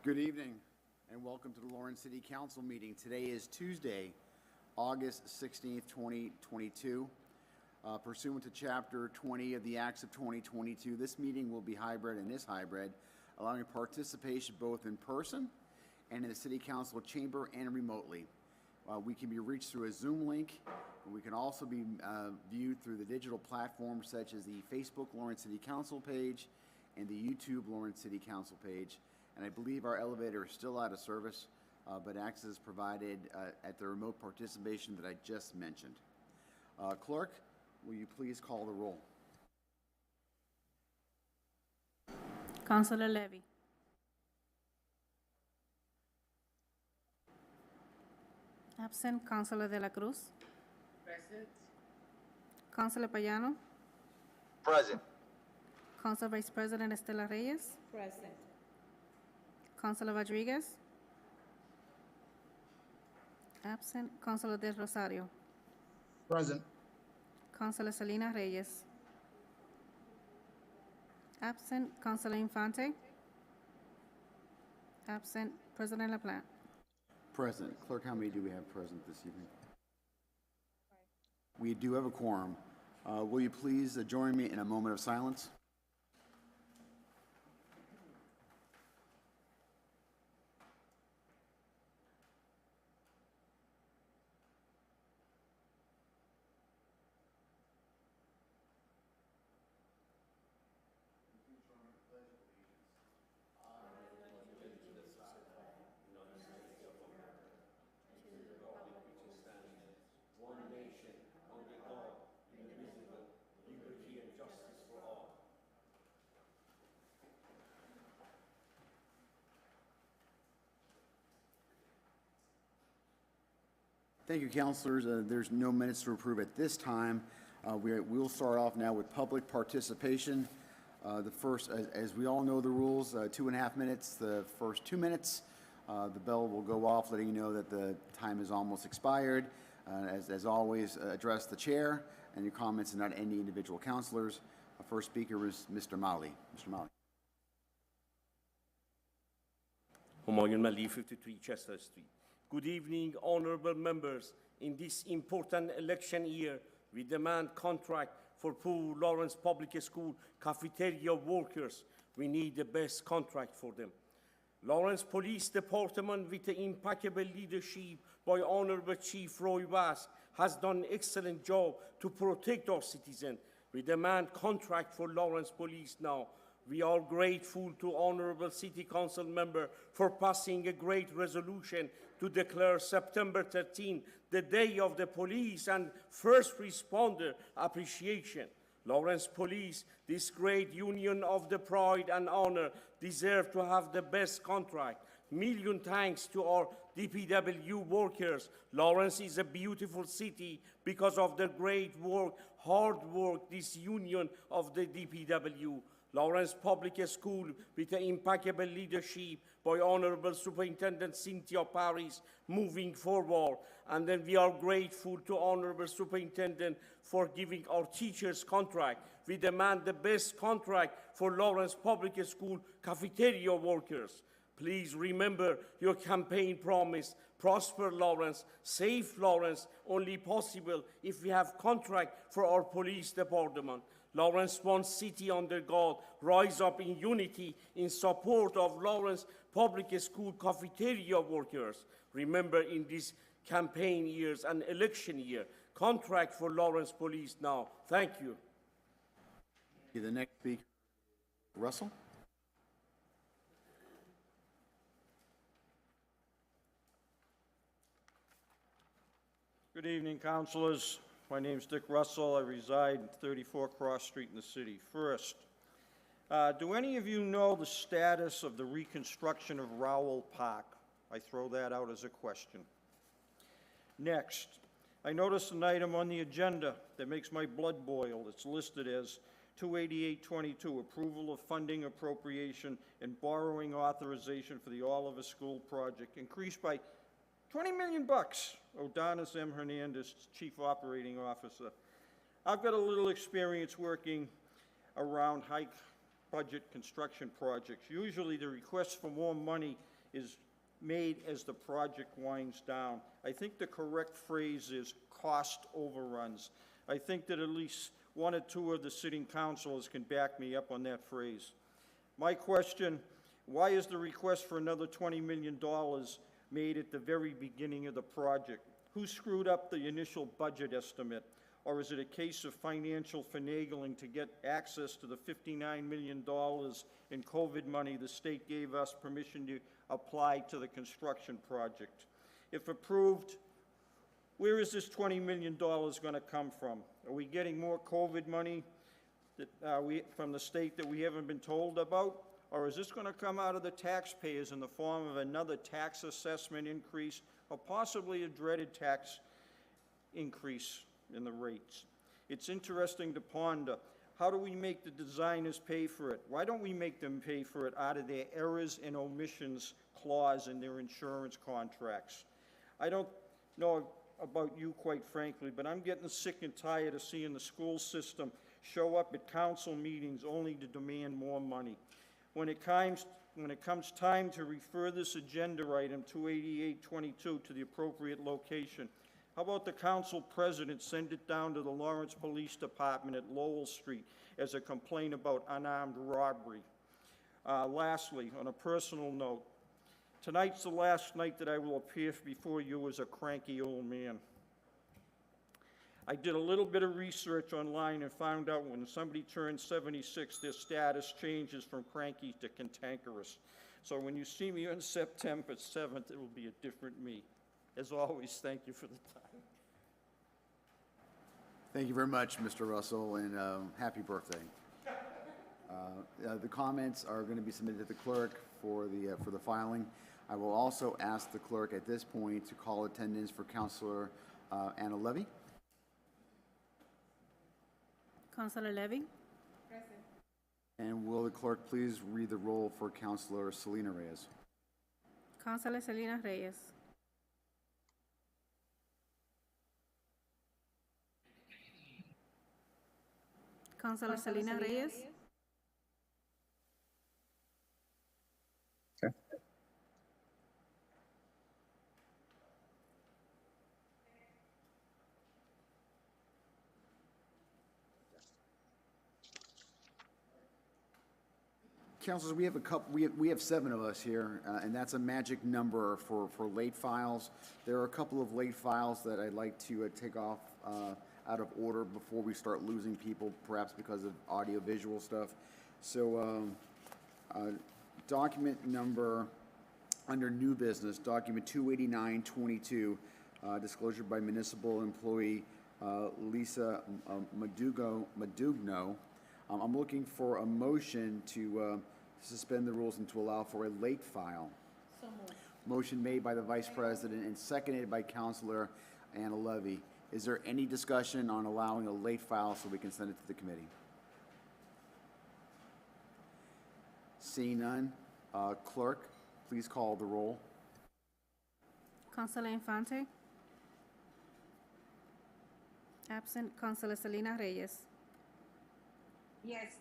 Good evening and welcome to the Lawrence City Council meeting. Today is Tuesday, August 16th, 2022. Pursuant to Chapter 20 of the Acts of 2022, this meeting will be hybrid and is hybrid, allowing participation both in person and in the City Council chamber and remotely. We can be reached through a Zoom link. We can also be viewed through the digital platforms such as the Facebook Lawrence City Council page and the YouTube Lawrence City Council page. And I believe our elevator is still out of service, but access is provided at the remote participation that I just mentioned. Clerk, will you please call the roll? Councilor Levy. Absent. Councilor De La Cruz. Present. Councilor Payano. Present. Council Vice President Estela Reyes. Present. Councilor Rodriguez. Absent. Councilor Del Rosario. Present. Councilor Selena Reyes. Absent. Councilor Infante. Absent. President LaPlante. Present. Clerk, how many do we have present this evening? We do have a quorum. Will you please join me in a moment of silence? Thank you, councilors. There's no minutes to approve at this time. We'll start off now with public participation. The first, as we all know the rules, 2.5 minutes. The first 2 minutes, the bell will go off, letting you know that the time is almost expired. As always, address the chair and your comments and not any individual councilors. Our first speaker is Mr. Mali. Mr. Mali. Humayun Mali, 53 Chester Street. Good evening, honorable members. In this important election year, we demand contract for poor Lawrence Public School cafeteria workers. We need the best contract for them. Lawrence Police Department, with the impeccable leadership by Honorable Chief Roy Bass, has done an excellent job to protect our citizens. We demand contract for Lawrence Police now. We are grateful to Honorable City Council member for passing a great resolution to declare September 13 the Day of the Police and First Responder Appreciation. Lawrence Police, this great union of the pride and honor, deserve to have the best contract. Million thanks to our DPW workers. Lawrence is a beautiful city because of the great work, hard work, this union of the DPW. Lawrence Public School, with the impeccable leadership by Honorable Superintendent Cynthia Paris, moving forward. And then we are grateful to Honorable Superintendent for giving our teachers contract. We demand the best contract for Lawrence Public School cafeteria workers. Please remember your campaign promise. Prosper Lawrence, safe Lawrence, only possible if we have contract for our police department. Lawrence one city under God, rise up in unity in support of Lawrence Public School cafeteria workers. Remember, in this campaign years and election year, contract for Lawrence Police now. Thank you. The next speaker, Russell. Good evening, councilors. My name is Dick Russell. I reside at 34 Cross Street in the city. First, do any of you know the status of the reconstruction of Rowell Park? I throw that out as a question. Next, I noticed an item on the agenda that makes my blood boil. It's listed as 28822, approval of funding appropriation and borrowing authorization for the Oliver School project, increased by $20 million. Odanis M. Hernandez, Chief Operating Officer. I've got a little experience working around high budget construction projects. Usually the request for more money is made as the project winds down. I think the correct phrase is cost overruns. I think that at least one or two of the sitting councilors can back me up on that phrase. My question, why is the request for another $20 million made at the very beginning of the project? Who screwed up the initial budget estimate? Or is it a case of financial finagling to get access to the $59 million in COVID money the state gave us permission to apply to the construction project? If approved, where is this $20 million going to come from? Are we getting more COVID money that, from the state that we haven't been told about? Or is this going to come out of the taxpayers in the form of another tax assessment increase or possibly a dreaded tax increase in the rates? It's interesting to ponder. How do we make the designers pay for it? Why don't we make them pay for it out of their errors and omissions clause in their insurance contracts? I don't know about you, quite frankly, but I'm getting sick and tired of seeing the school system show up at council meetings only to demand more money. When it comes time to refer this agenda item 28822 to the appropriate location, how about the council president send it down to the Lawrence Police Department at Lowell Street as a complaint about unarmed robbery? Lastly, on a personal note, tonight's the last night that I will appear before you as a cranky old man. I did a little bit of research online and found out when somebody turns 76, their status changes from cranky to cantankerous. So when you see me on September 7th, it will be a different me. As always, thank you for the time. Thank you very much, Mr. Russell, and happy birthday. The comments are going to be submitted to the clerk for the filing. I will also ask the clerk at this point to call attendance for Councilor Anna Levy. Councilor Levy? And will the clerk please read the roll for Councilor Selena Reyes? Councilor Selena Reyes. Councilor Selena Reyes? Councilors, we have a couple. We have 7 of us here, and that's a magic number for late files. There are a couple of late files that I'd like to take off out of order before we start losing people, perhaps because of audio-visual stuff. So, document number under new business, document 28922, disclosure by municipal employee Lisa Madugno. I'm looking for a motion to suspend the rules and to allow for a late file. So moved. Motion made by the Vice President and seconded by Councilor Anna Levy. Is there any discussion on allowing a late file so we can send it to the committee? Seeing none, clerk, please call the roll. Councilor Infante? Absent. Councilor Selena Reyes? Yes.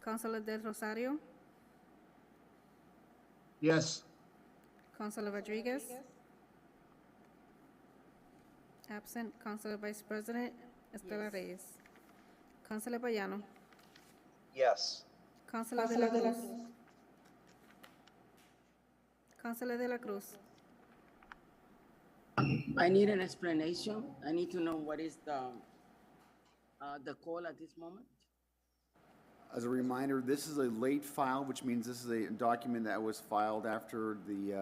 Councilor Del Rosario? Yes. Councilor Rodriguez? Absent. Councilor Vice President Estela Reyes? Councilor Payano? Yes. Councilor De La Cruz? Councilor De La Cruz? I need an explanation. I need to know what is the call at this moment. As a reminder, this is a late file, which means this is a document that was filed after the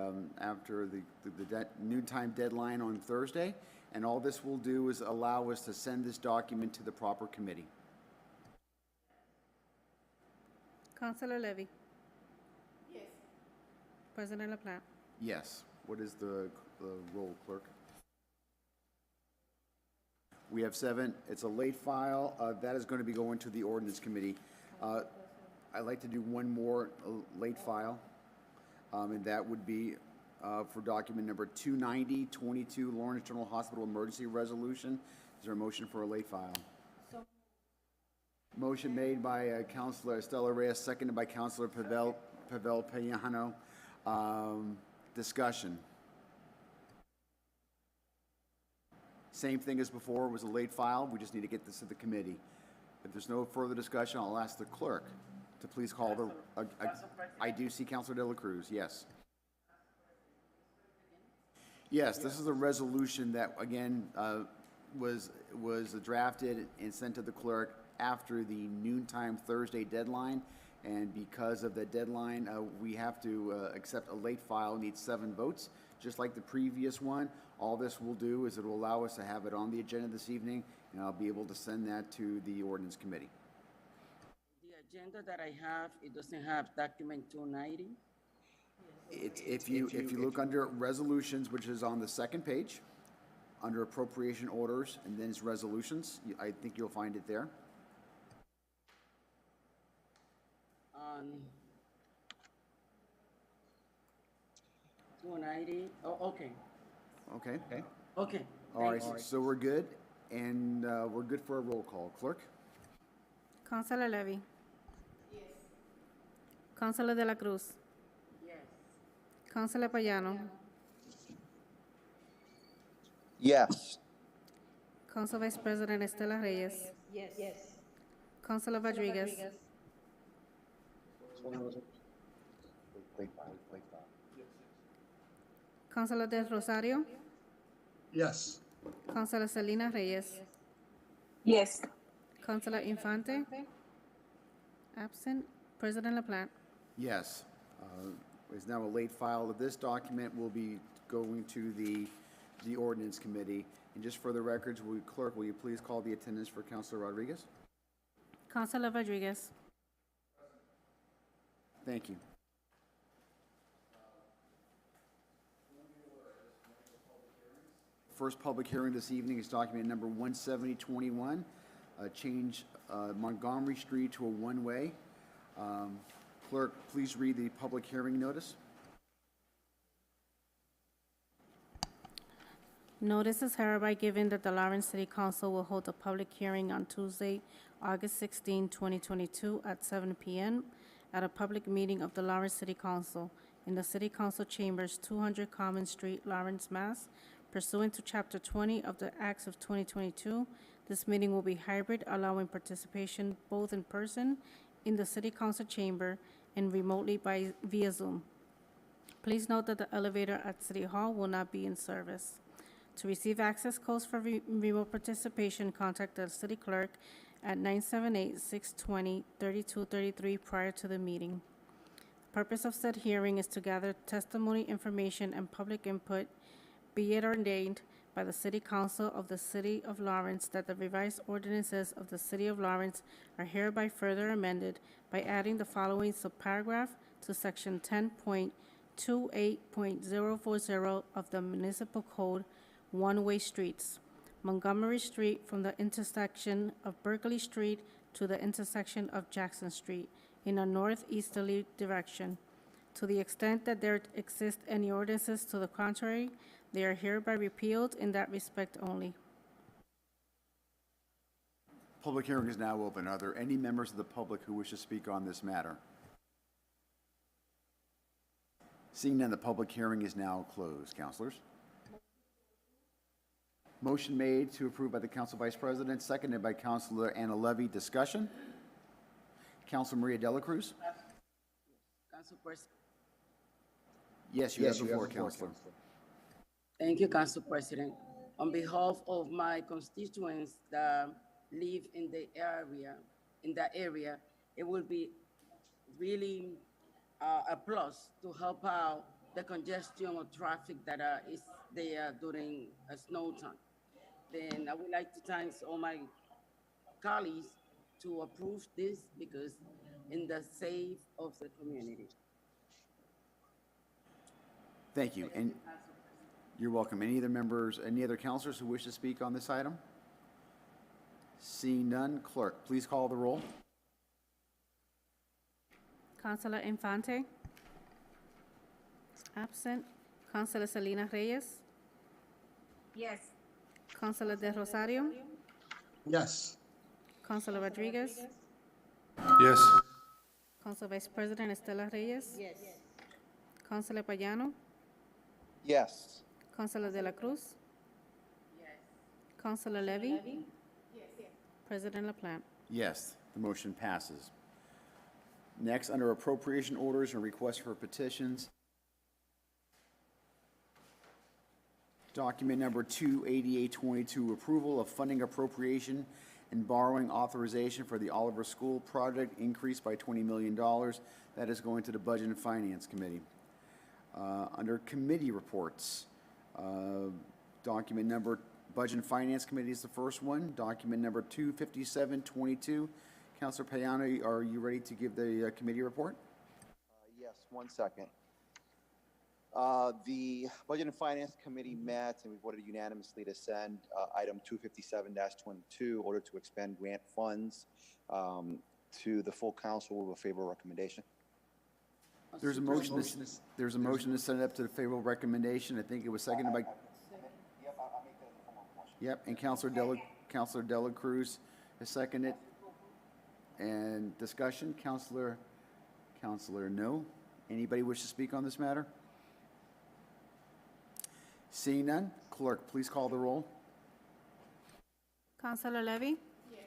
noon time deadline on Thursday, and all this will do is allow us to send this document to the proper committee. Councilor Levy? Yes. President LaPlante? Yes. What is the roll, clerk? We have 7. It's a late file. That is going to be going to the ordinance committee. I'd like to do one more late file, and that would be for document number 29022, Lawrence General Hospital Emergency Resolution. Is there a motion for a late file? So. Motion made by Councilor Estela Reyes, seconded by Councilor Pavel Payano. Discussion. Same thing as before, it was a late file, we just need to get this to the committee. If there's no further discussion, I'll ask the clerk to please call the, I do see Councilor De La Cruz, yes. Yes, this is a resolution that, again, was drafted and sent to the clerk after the noontime Thursday deadline. And because of the deadline, we have to accept a late file, needs 7 votes, just like the previous one. All this will do is it will allow us to have it on the agenda this evening, and I'll be able to send that to the ordinance committee. The agenda that I have, it doesn't have document 290. It's, if you look under resolutions, which is on the second page, under appropriation orders, and then it's resolutions, I think you'll find it there. On 290, oh, okay, Okay? okay. All right, thanks. so we're good, and we're good for a roll call. Clerk? Councilor Levy. Yes. Councilor De La Cruz. Yes. Councilor Payano. Yes. Council Vice President Estela Reyes. Yes. Councilor Rodriguez. Councilor Del Rosario. Yes. Councilor Selena Reyes. Yes. Councilor Infante. Absent. President LaPlante. Yes. Is now a late file of this document will be going to the ordinance committee. And just for the records, clerk, will you please call the attendance for Councilor Rodriguez? Councilor Rodriguez. Thank you. First public hearing this evening is document number 17021, change Montgomery Street to a one-way. Clerk, please read the public hearing notice. Notice is hereby given that the Lawrence City Council will hold a public hearing on Tuesday, August 16, 2022, at 7 p.m. at a public meeting of the Lawrence City Council in the City Council Chambers, 200 Common Street, Lawrence, Mass. Pursuant to Chapter 20 of the Acts of 2022, this meeting will be hybrid, allowing participation both in person in the City Council chamber and remotely via Zoom. Please note that the elevator at City Hall will not be in service. To receive access codes for remote participation, contact the city clerk at 978-620-3233 prior to the meeting. The purpose of said hearing is to gather testimony, information, and public input. Be it ordained by the City Council of the City of Lawrence that the revised ordinances of the City of Lawrence are hereby further amended by adding the following subparagraph to Section 10.28.040 of the Municipal Code, one-way streets. Montgomery Street from the intersection of Berkeley Street to the intersection of Jackson Street in a northeasterly direction. To the extent that there exist any ordinances to the contrary, they are hereby repealed in that respect only. Public hearing is now open. Are there any members of the public who wish to speak on this matter? Seeing none, the public hearing is now closed. Councilors? Motion made to approve by the Council Vice President, seconded by Councilor Anna Levy. Discussion? Councilor Maria De La Cruz? Council President. Yes, you have the floor, Councilor. Thank you, Council President. On behalf of my constituents that live in that area, it will be really a plus to help out the congestion of traffic that is there during a snow time. Then I would like to thank all my colleagues to approve this because in the sake of the community. Thank you. And you're welcome. Any other members, any other councilors who wish to speak on this item? Seeing none, clerk, please call the roll. Councilor Infante. Absent. Councilor Selena Reyes. Yes. Councilor De Rosario. Yes. Councilor Rodriguez. Yes. Council Vice President Estela Reyes. Yes. Councilor Payano. Yes. Councilor De La Cruz? Councilor Levy? President LaPlante? Yes, the motion passes. Next, under appropriation orders and requests for petitions, document number 28822, approval of funding appropriation and borrowing authorization for the Oliver School project increased by $20 million. That is going to the Budget and Finance Committee. Under committee reports, document number, Budget and Finance Committee is the first one. Document number 25722. Councilor Payano, are you ready to give the committee report? Yes, 1 second. The Budget and Finance Committee met and we voted unanimously to send item 257-22, order to expend grant funds, to the full council with a favorable recommendation. There's a motion to send it up to the favorable recommendation. I think it was seconded by. Yep, I'll make that in the form of a motion. Yep, and Councilor Dela Cruz has seconded. And discussion, Councilor No. Anybody wish to speak on this matter? Seeing none, clerk, please call the roll. Councilor Levy? Yes.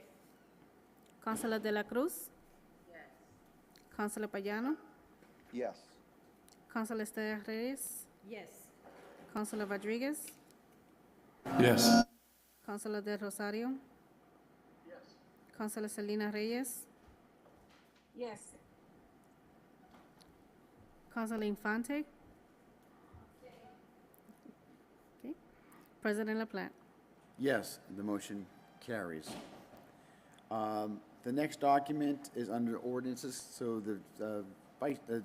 Councilor De La Cruz? Yes. Councilor Payano? Yes. Councilor Estela Reyes? Yes. Councilor Rodriguez? Yes. Councilor De Rosario? Councilor Selena Reyes? Yes. Councilor Infante? Okay. President LaPlante? Yes, the motion carries. The next document is under ordinances, so the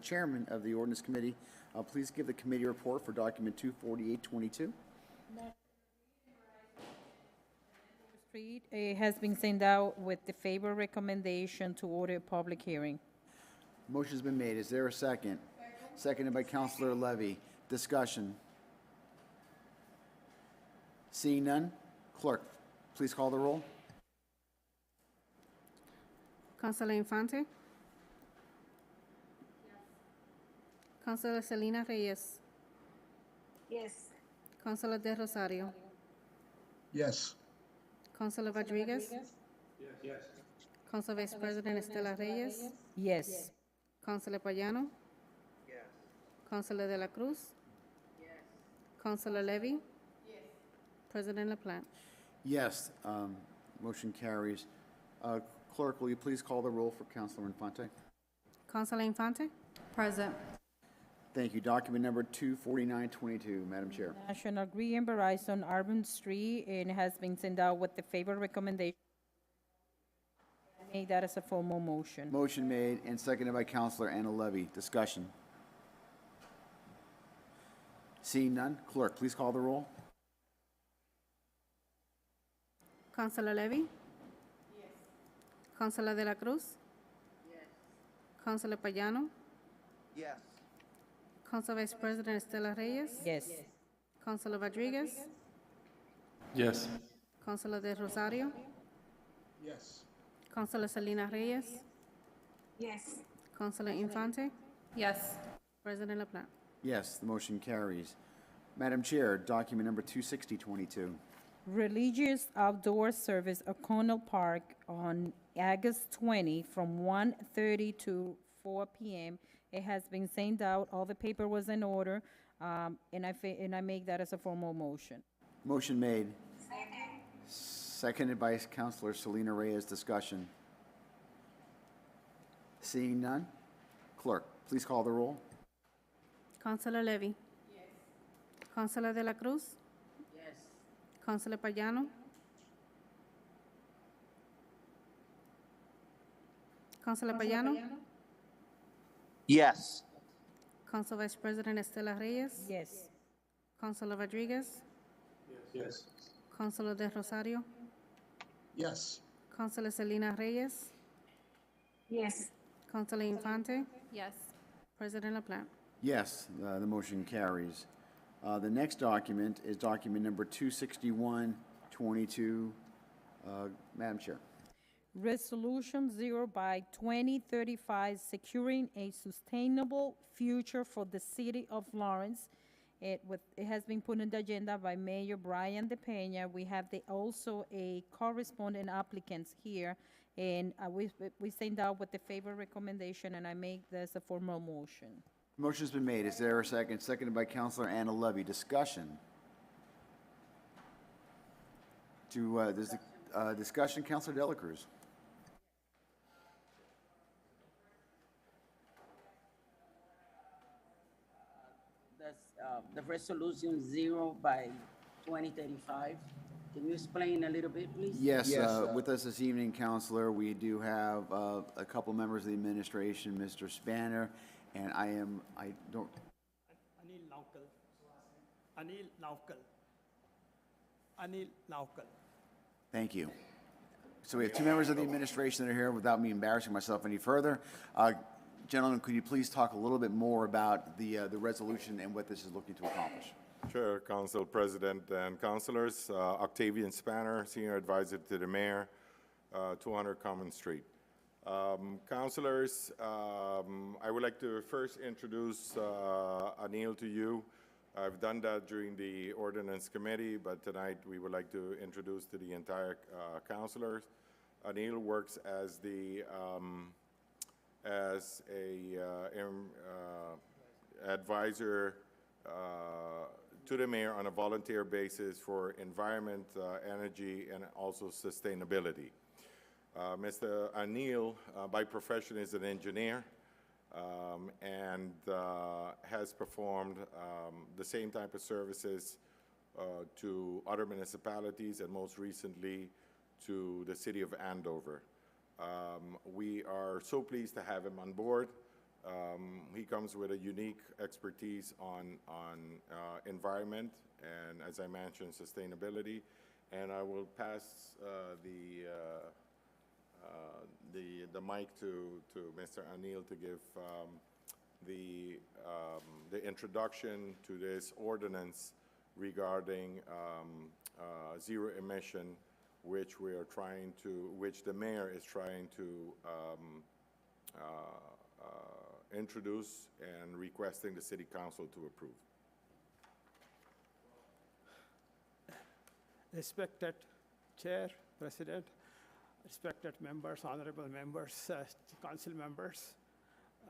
chairman of the ordinance committee, please give the committee report for document 24822. Street has been sent out with the favor recommendation to order a public hearing. Motion's been made. Is there a second? Seconded by Councilor Levy. Discussion. Seeing none, clerk, please call the roll. Councilor Infante? Councilor Selena Reyes? Yes. Councilor De Rosario? Yes. Councilor Rodriguez? Yes. Council Vice President Estela Reyes? Yes. Councilor Payano? Yes. Councilor De La Cruz? Councilor Levy? President LaPlante? Yes, motion carries. Clerk, will you please call the roll for Councilor Infante? Councilor Infante? Present. Thank you. Document number 24922, Madam Chair. National Grid and Verizon Urban Street, and has been sent out with the favor recommendation. I make that as a formal motion. Motion made and seconded by Councilor Anna Levy. Discussion. Seeing none, clerk, please call the roll. Councilor Levy? Yes. Councilor De La Cruz? Yes. Councilor Payano? Yes. Council Vice President Estela Reyes? Yes. Councilor Rodriguez? Yes. Councilor De Rosario? Yes. Councilor Selena Reyes? Yes. Councilor Infante? Yes. President LaPlante? Yes, the motion carries. Madam Chair, document number 26022. Religious outdoor service at Cornell Park on August 20 from 1:30 to 4 p.m. It has been sent out. All the paper was in order, and I make that as a formal motion. Motion made. Seconded by Councilor Selena Reyes. Discussion. Seeing none, clerk, please call the roll. Councilor Levy? Yes. Councilor De La Cruz? Yes. Councilor Payano? Councilor Payano? Yes. Council Vice President Estela Reyes? Yes. Councilor Rodriguez? Yes. Councilor De Rosario? Yes. Councilor Selena Reyes? Yes. Councilor Infante? Yes. President LaPlante? Yes, the motion carries. The next document is document number 26122. Madam Chair. Resolution 0/2035, securing a sustainable future for the city of Lawrence, It has been put on the agenda by Mayor Brian De Peña. We have also a corresponding applicants here, and we send out with the favor recommendation, and I make this a formal motion. Motion's been made. Is there a second? Seconded by Counselor Anna Levy. Discussion. Discussion, Counselor Dela Cruz. That's the resolution 0 by 2035. Can you explain a little bit, please? Yes, with us this evening, Counselor, we do have a couple members of the administration, Mr. Spanner, and I don't, Anil Naukal. Anil Naukal. Anil Naukal. thank you. So we have two members of the administration that are here. Without me embarrassing myself any further, gentlemen, could you please talk a little bit more about the resolution and what this is looking to accomplish? Sure, Council President and Councilors. Octavian Spanner, Senior Advisor to the Mayor, 200 Common Street. Councilors, I would like to first introduce Anil to you. I've done that during the Ordinance Committee, but tonight we would like to introduce to the entire councilors. Anil works as advisor to the mayor on a volunteer basis for environment, energy, and also sustainability. Mr. Anil, by profession, is an engineer and has performed the same type of services to other municipalities and most recently to the city of Andover. We are so pleased to have him on board. He comes with a unique expertise on environment and, as I mentioned, sustainability. And I will pass the mic to Mr. Anil to give the introduction to this ordinance regarding zero emission, which the mayor is trying to introduce and requesting the City Council to approve. Respected Chair, President, respected members, honorable members, council members,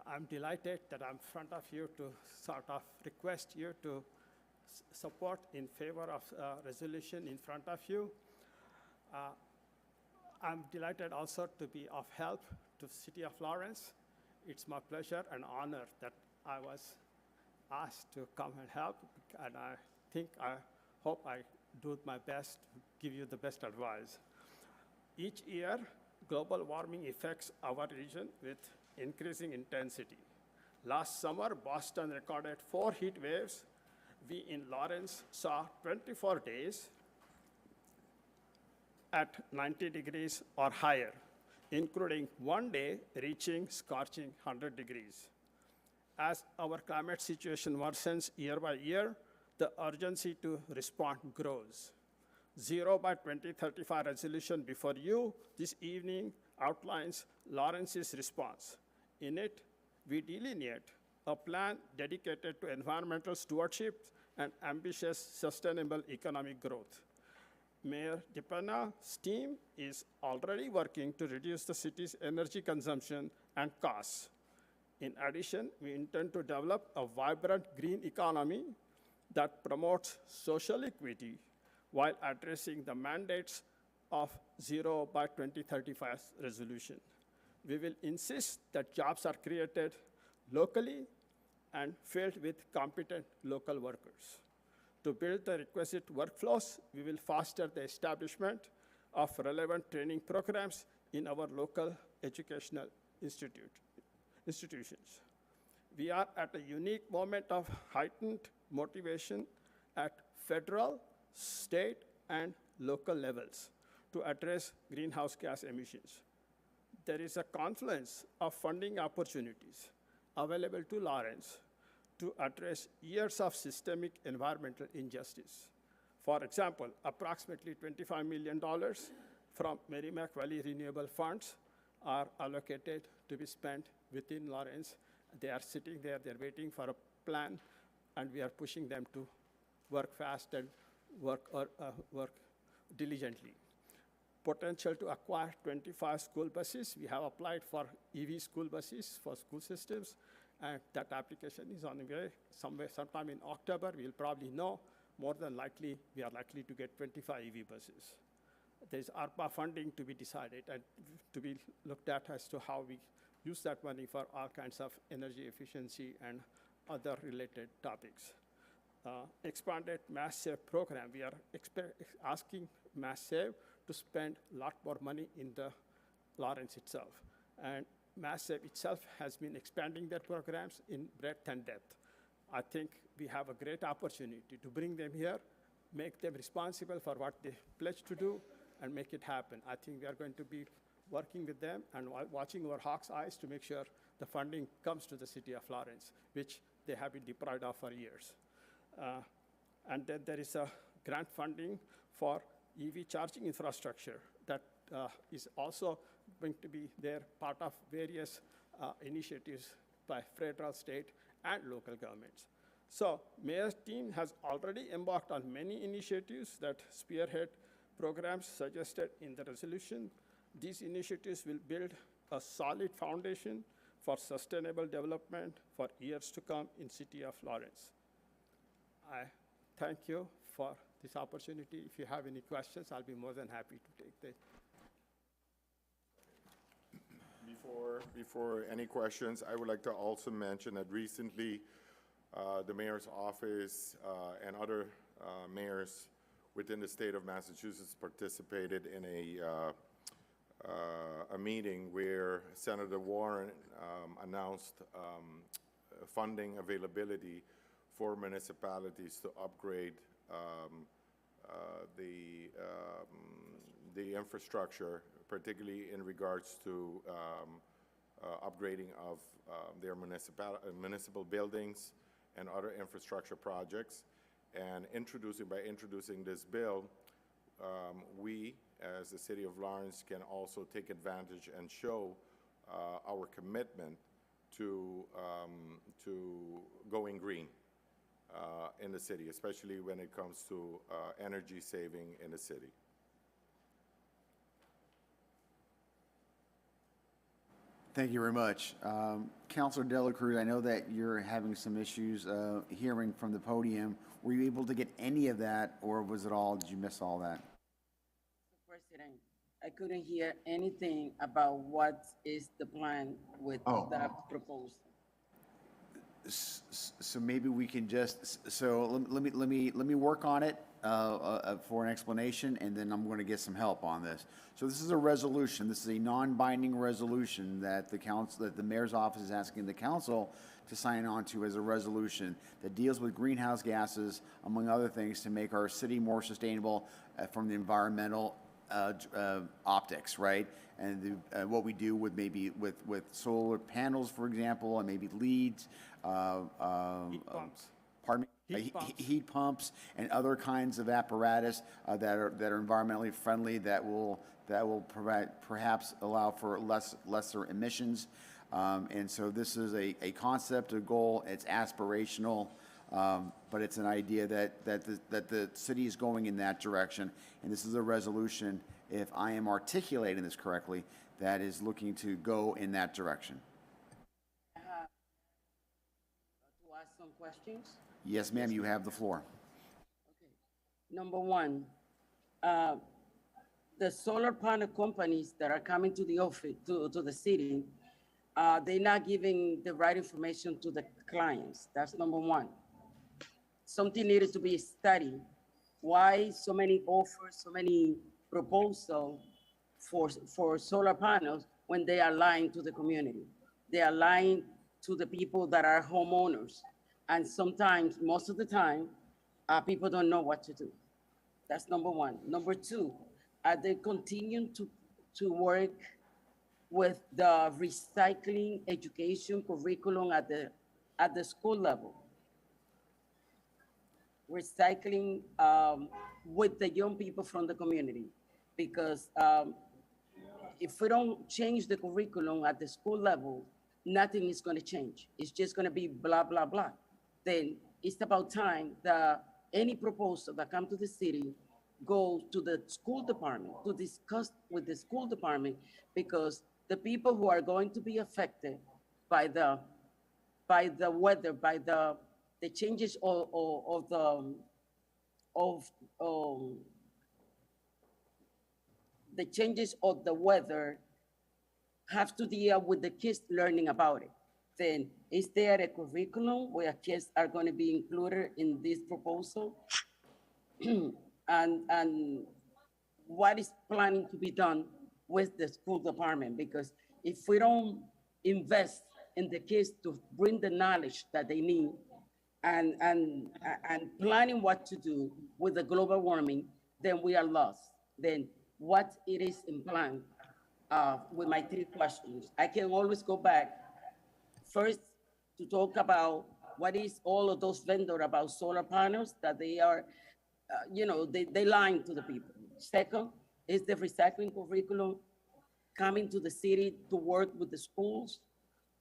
I'm delighted that I'm in front of you to sort of request you to support in favor of resolution in front of you. I'm delighted also to be of help to the City of Lawrence. It's my pleasure and honor that I was asked to come and help, and I hope I do my best to give you the best advice. Each year, global warming affects our region with increasing intensity. Last summer, Boston recorded 4 heat waves. We in Lawrence saw 24 days at 90 degrees or higher, including one day reaching scorching 100 degrees. As our climate situation worsens year by year, the urgency to respond grows. 0 by 2035 resolution before you this evening outlines Lawrence's response. In it, we delineate a plan dedicated to environmental stewardship and ambitious sustainable economic growth. Mayor De Peña's team is already working to reduce the city's energy consumption and costs. In addition, we intend to develop a vibrant green economy that promotes social equity while addressing the mandates of 0 by 2035 resolution. We will insist that jobs are created locally and filled with competent local workers. To build the requisite workflows, we will foster the establishment of relevant training programs in our local educational institutions. We are at a unique moment of heightened motivation at federal, state, and local levels to address greenhouse gas emissions. There is a confluence of funding opportunities available to Lawrence to address years of systemic environmental injustice. For example, approximately $25 million from Merrimack Valley Renewable Funds are allocated to be spent within Lawrence. They are sitting there, they're waiting for a plan and we are pushing them to work fast and work diligently. Potential to acquire 25 school buses. We have applied for EV school buses for school systems, and that application is on the way. Sometime in October, we'll probably know. More than likely, we are likely to get 25 EV buses. There's ARPA funding to be decided and to be looked at as to how we use that money for all kinds of energy efficiency and other related topics. Expanded Mass Save program. We are asking Mass Save to spend a lot more money in the Lawrence itself. And Mass Save itself has been expanding their programs in breadth and depth. I think we have a great opportunity to bring them here, make them responsible for what they pledge to do, and make it happen. I think we are going to be working with them and watching our hawk's eyes to make sure the funding comes to the city of Lawrence, which they have been deprived of for years. And then there is a grant funding for EV charging infrastructure that is also going to be there, part of various initiatives by federal, state, and local governments. So Mayor's team has already embarked on many initiatives that spearhead programs suggested in the resolution. These initiatives will build a solid foundation for sustainable development for years to come in City of Lawrence. I thank you for this opportunity. If you have any questions, I'll be more than happy to take them. Before any questions, I would like to also mention that recently the mayor's office and other mayors within the state of Massachusetts participated in a meeting where Senator Warren announced funding availability for municipalities to upgrade the infrastructure, particularly in regards to upgrading of their municipal buildings and other infrastructure projects. And by introducing this bill, we, as the City of Lawrence, can also take advantage and show our commitment to going green in the city, especially when it comes to energy saving in the city. Thank you very much. Councilor Dela Cruz, I know that you're having some issues hearing from the podium. Were you able to get any of that, or was it all, did you miss all that? Mr. President, I couldn't hear anything about what is the plan with the proposal. So maybe we can just, so let me work on it for an explanation, and then I'm going to get some help on this. So this is a resolution. This is a non-binding resolution that the mayor's office is asking the council to sign on to as a resolution that deals with greenhouse gases, among other things, to make our city more sustainable from the environmental optics, right? And what we do with maybe with solar panels, for example, and maybe leads. Heat pumps. Pardon me? Heat pumps and other kinds of apparatus that are environmentally friendly that will provide, perhaps allow for lesser emissions. And so this is a concept, a goal. It's aspirational, but it's an idea that the city is going in that direction. And this is a resolution, if I am articulating this correctly, that is looking to go in that direction. To ask some questions? Yes, ma'am, you have the floor. Okay. Number one, the solar panel companies that are coming to the office, to the city, they're not giving the right information to the clients. That's number one. Something needed to be studied. Why so many offers, so many proposals for solar panels when they are lying to the community? They are lying to the people that are homeowners. And sometimes, most of the time, people don't know what to do. That's number one. Number two, are they continuing to work with the recycling education curriculum at the school level? Recycling with the young people from the community. Because if we don't change the curriculum at the school level, nothing is going to change. It's just going to be blah, blah, blah. Then it's about time that any proposal that come to the city go to the school department to discuss with the school department, because the people who are going to be affected by the weather, by the changes of the of the changes of the weather have to deal with the kids learning about it. Then is there a curriculum where kids are going to be included in this proposal? and what is planning to be done with the school department? Because if we don't invest in the kids to bring the knowledge that they need and planning what to do with the global warming, then we are lost. Then what it is in plan with my three questions. I can always go back first to talk about what is all of those vendors about solar panels that they are, they lying to the people. Second is the recycling curriculum coming to the city to work with the schools.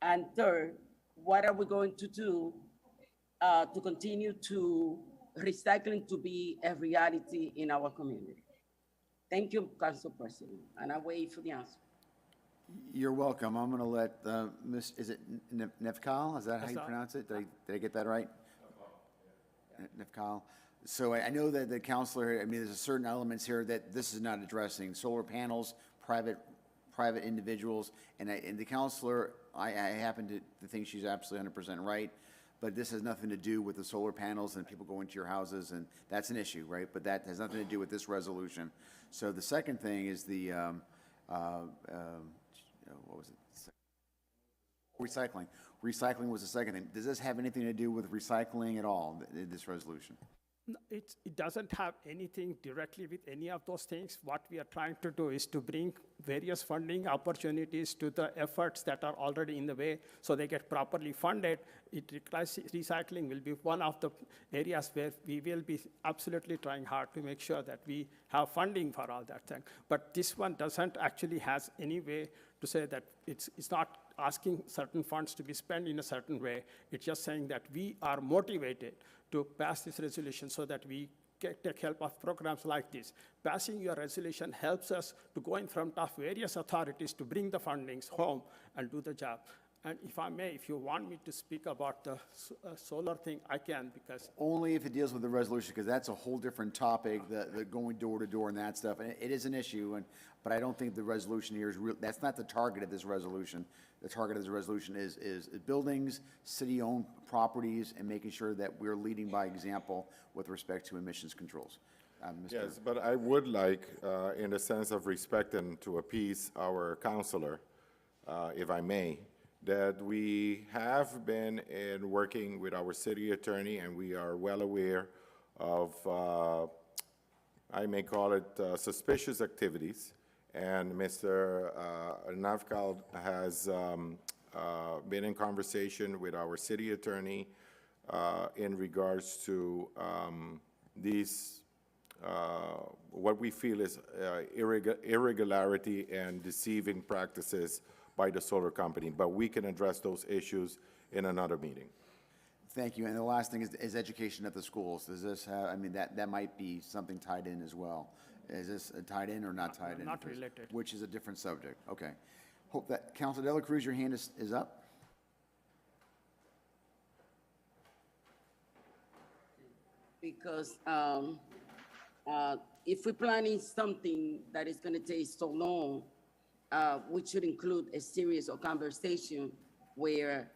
And third, what are we going to do to continue to recycling to be a reality in our community? Thank you, Council President, and I wait for the answer. You're welcome. I'm going to let is it Nefkal? Is that how you sir. pronounce it? Did I get that right? Nefkal. So I know that the counselor, I mean, there's certain elements here that this is not addressing. Solar panels, private individuals, and the counselor, I happen to think she's absolutely 100% right, but this has nothing to do with the solar panels and people going to your houses, and that's an issue, right? But that has nothing to do with this resolution. So the second thing is the, what was it? Recycling. Recycling was the second thing. Does this have anything to do with recycling at all, this resolution? No, it doesn't have anything directly with any of those things. What we are trying to do is to bring various funding opportunities to the efforts that are already in the way so they get properly funded. Recycling will be one of the areas where we will be absolutely trying hard to make sure that we have funding for all that thing. But this one doesn't actually has any way to say that it's not asking certain funds to be spent in a certain way. It's just saying that we are motivated to pass this resolution so that we take help of programs like this. Passing your resolution helps us to go in front of various authorities to bring the fundings home and do the job. And if I may, if you want me to speak about the solar thing, I can, because Only if it deals with the resolution, because that's a whole different topic, the going door to door and that stuff. And it is an issue, but I don't think the resolution here is real. That's not the target of this resolution. The target of this resolution is buildings, city-owned properties, and making sure that we're leading by example with respect to emissions controls. Mr. Yes, but I would like, in the sense of respect and to appease our counselor, if I may, that we have been in working with our city attorney, and we are well aware of, I may call it suspicious activities. And Mr. Navkal has been in conversation with our city attorney in regards to these, what we feel is irregularity and deceiving practices by the solar company, but we can address those issues in another meeting. Thank you. And the last thing is education at the schools. Does this have, I mean, that might be something tied in as well. Is this tied in or not tied in? not related. Which is a different subject. Okay. Hope that, Councilor Dela Cruz, your hand is up. Because if we're planning something that is going to take so long, we should include a series of conversation where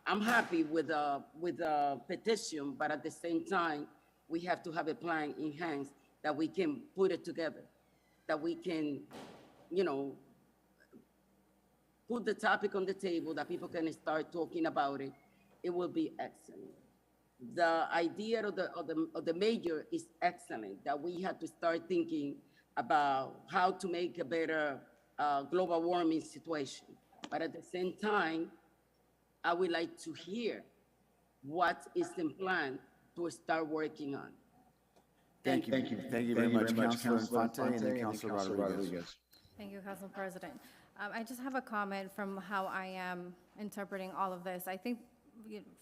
I'm happy with a petition, but at the same time, we have to have a plan in hand that we can put it together, that we can, put the topic on the table, that people can start talking about it. It will be excellent. The idea of the mayor is excellent, that we have to start thinking about how to make a better global warming situation. But at the same time, I would like to hear what is in plan to start working on. Thank you. Thank you very much, Councilor Infante, and then Councilor Rodriguez. Thank you, Council President. I just have a comment from how I am interpreting all of this. I think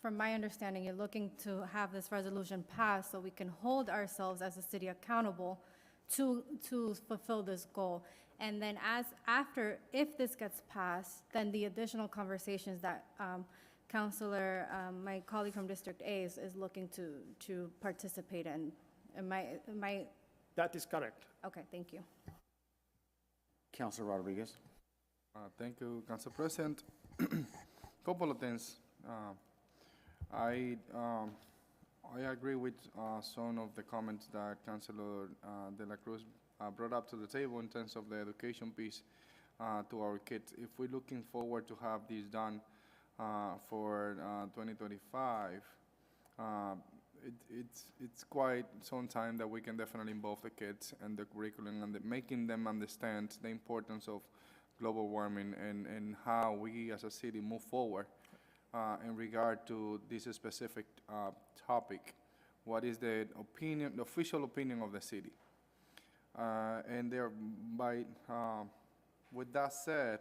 from my understanding, you're looking to have this resolution passed so we can hold ourselves as a city accountable to fulfill this goal. And then if this gets passed, then the additional conversations that Counselor, my colleague from District A is looking to participate in. Am I, That is correct. okay, thank you. Councilor Rodriguez. Thank you, Council President. Couple of things. I agree with some of the comments that Councilor De La Cruz brought up to the table in terms of the education piece to our kids. If we're looking forward to have this done for 2025, it's quite some time that we can definitely involve the kids and the curriculum and making them understand the importance of global warming and how we as a city move forward in regard to this specific topic. What is the opinion, the official opinion of the city? And with that said,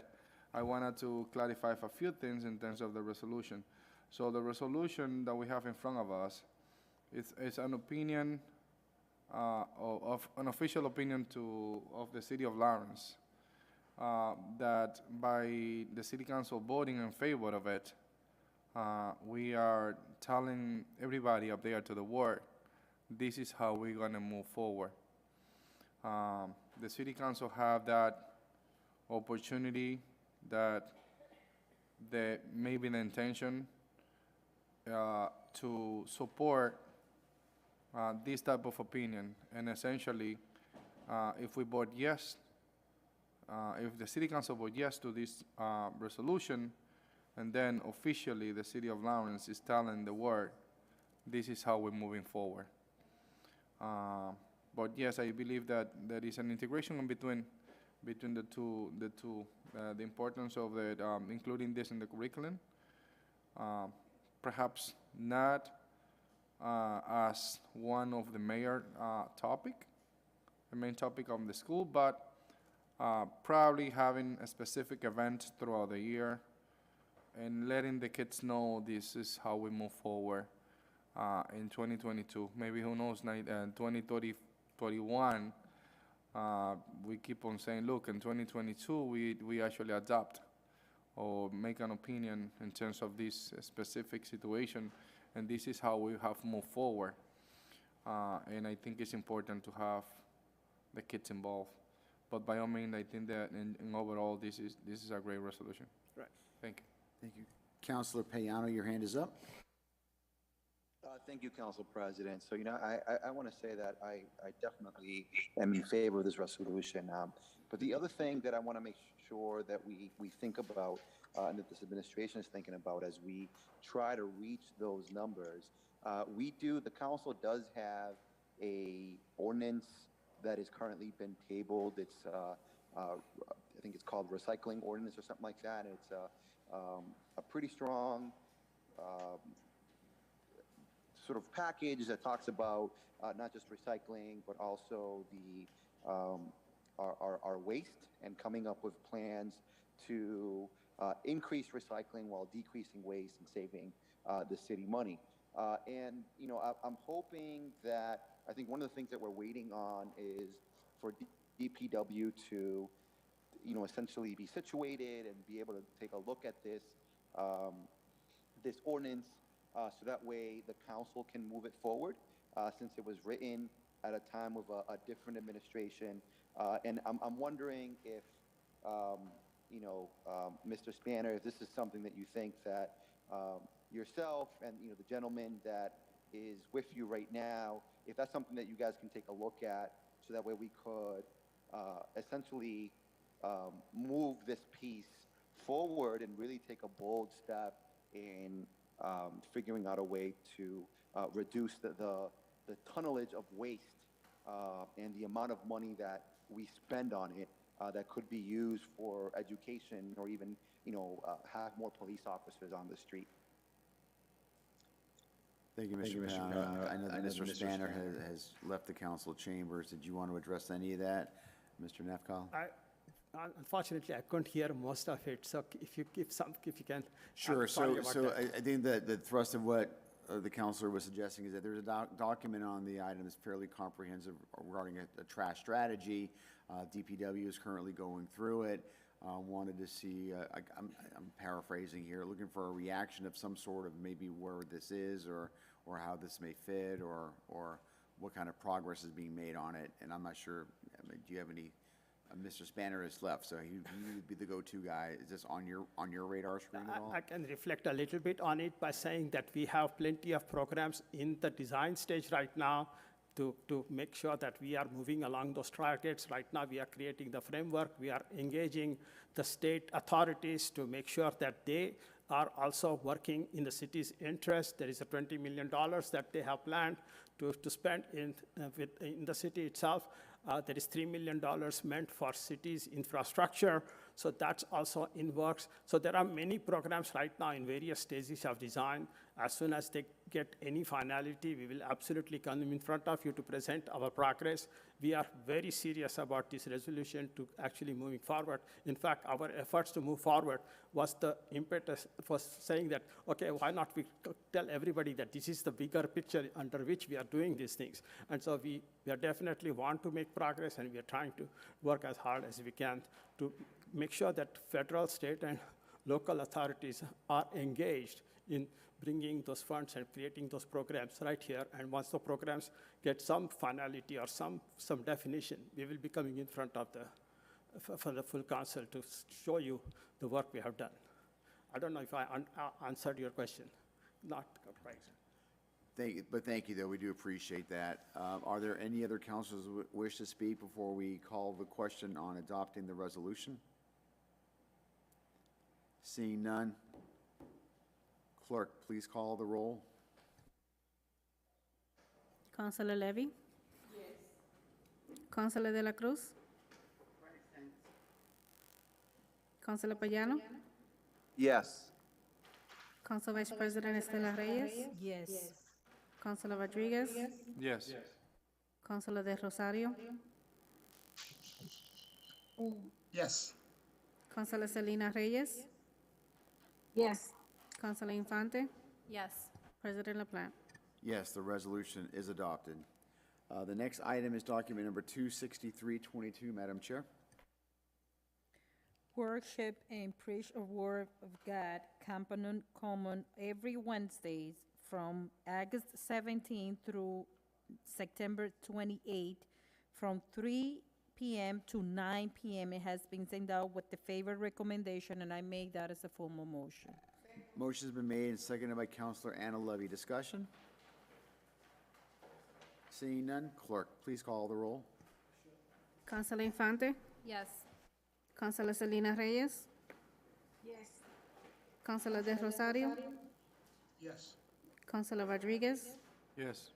I wanted to clarify a few things in terms of the resolution. So the resolution that we have in front of us is an opinion of an official opinion of the city of Lawrence. That by the city council voting in favor of it, we are telling everybody up there to the ward, this is how we're gonna move forward. The city council have that opportunity, that maybe the intention to support this type of opinion. And essentially, if we vote yes, if the city council vote yes to this resolution, and then officially the city of Lawrence is telling the world, this is how we're moving forward. But yes, I believe that there is an integration in between the two, the importance of including this in the curriculum. Perhaps not as one of the main topic of the school, but probably having a specific event throughout the year and letting the kids know this is how we move forward in 2022. Maybe, who knows, 2031, we keep on saying, look, in 2022, we actually adopt or make an opinion in terms of this specific situation, and this is how we have moved forward. And I think it's important to have the kids involved. But by all means, I think that in overall, this is a great resolution. Right. Thank you. Thank you. Councilor Payano, your hand is up. Thank you, Council President. So, I want to say that I definitely am in favor of this resolution. But the other thing that I want to make sure that we think about and that this administration is thinking about as we try to reach those numbers, the council does have a ordinance that has currently been tabled. It's, I think it's called recycling ordinance or something like that. It's a pretty strong sort of package that talks about not just recycling, but also our waste and coming up with plans to increase recycling while decreasing waste and saving the city money. And, I'm hoping that, I think one of the things that we're waiting on is for DPW to, essentially be situated and be able to take a look at this, this ordinance, so that way the council can move it forward, since it was written at a time of a different administration. And I'm wondering if, Mr. Spanner, if this is something that you think that yourself and, the gentleman that is with you right now, if that's something that you guys can take a look at, so that way we could essentially move this piece forward and really take a bold step in figuring out a way to reduce the tonnage of waste and the amount of money that we spend on it that could be used for education or even, have more police officers on the street. Thank you, Mr. Payano. I know that Mr. Spanner has left the council chambers. Did you want to address any of that, Mr. Nefkow? unfortunately, I couldn't hear most of it, so if you can. Sure, I'm sorry about so that. I think that the thrust of what the counselor was suggesting is that there's a document on the item that's fairly comprehensive regarding a trash strategy. DPW is currently going through it. Wanted to see, I'm paraphrasing here, looking for a reaction of some sort of maybe where this is or how this may fit or what kind of progress is being made on it. And I'm not sure, I mean, do you have any, Mr. Spanner is left, so he would be the go-to guy. Is this on your radar screen at all? I can reflect a little bit on it by saying that we have plenty of programs in the design stage right now to make sure that we are moving along those targets. Right now, we are creating the framework. We are engaging the state authorities to make sure that they are also working in the city's interest. There is a $20 million that they have planned to spend in the city itself. There is $3 million meant for cities infrastructure, so that's also in works. So there are many programs right now in various stages of design. As soon as they get any finality, we will absolutely come in front of you to present our progress. We are very serious about this resolution to actually moving forward. In fact, our efforts to move forward was the impetus for saying that, okay, why not we tell everybody that this is the bigger picture under which we are doing these things. And so we definitely want to make progress, and we are trying to work as hard as we can to make sure that federal, state, and local authorities are engaged in bringing those funds and creating those programs right here. And once the programs get some finality or some definition, we will be coming in front of for the full council to show you the work we have done. I don't know if I answered your question. Not quite. Thank you, though. We do appreciate that. Are there any other councilors who wish to speak before we call the question on adopting the resolution? Seeing none. Clerk, please call the roll. Councilor Levy? Yes. Councilor De La Cruz? Councilor Payano? Yes. Council Vice President Estela Reyes? Yes. Councilor Rodriguez? Yes. Councilor De Rosario? Yes. Councilor Selena Reyes? Yes. Councilor Infante? Yes. President LaPlante? Yes, the resolution is adopted. The next item is document number 26322, Madam Chair. Worship and Preach a Word of God, Campanile Common, every Wednesdays from August 17 through September 28, from 3 p.m. to 9 p.m. It has been sent out with the favor recommendation, and I make that as a formal motion. Motion has been made and seconded by Councilor Anna Levy. Discussion? Seeing none, clerk, please call the roll. Councilor Infante? Yes. Councilor Selena Reyes? Yes. Councilor De Rosario? Yes. Councilor Rodriguez? Yes.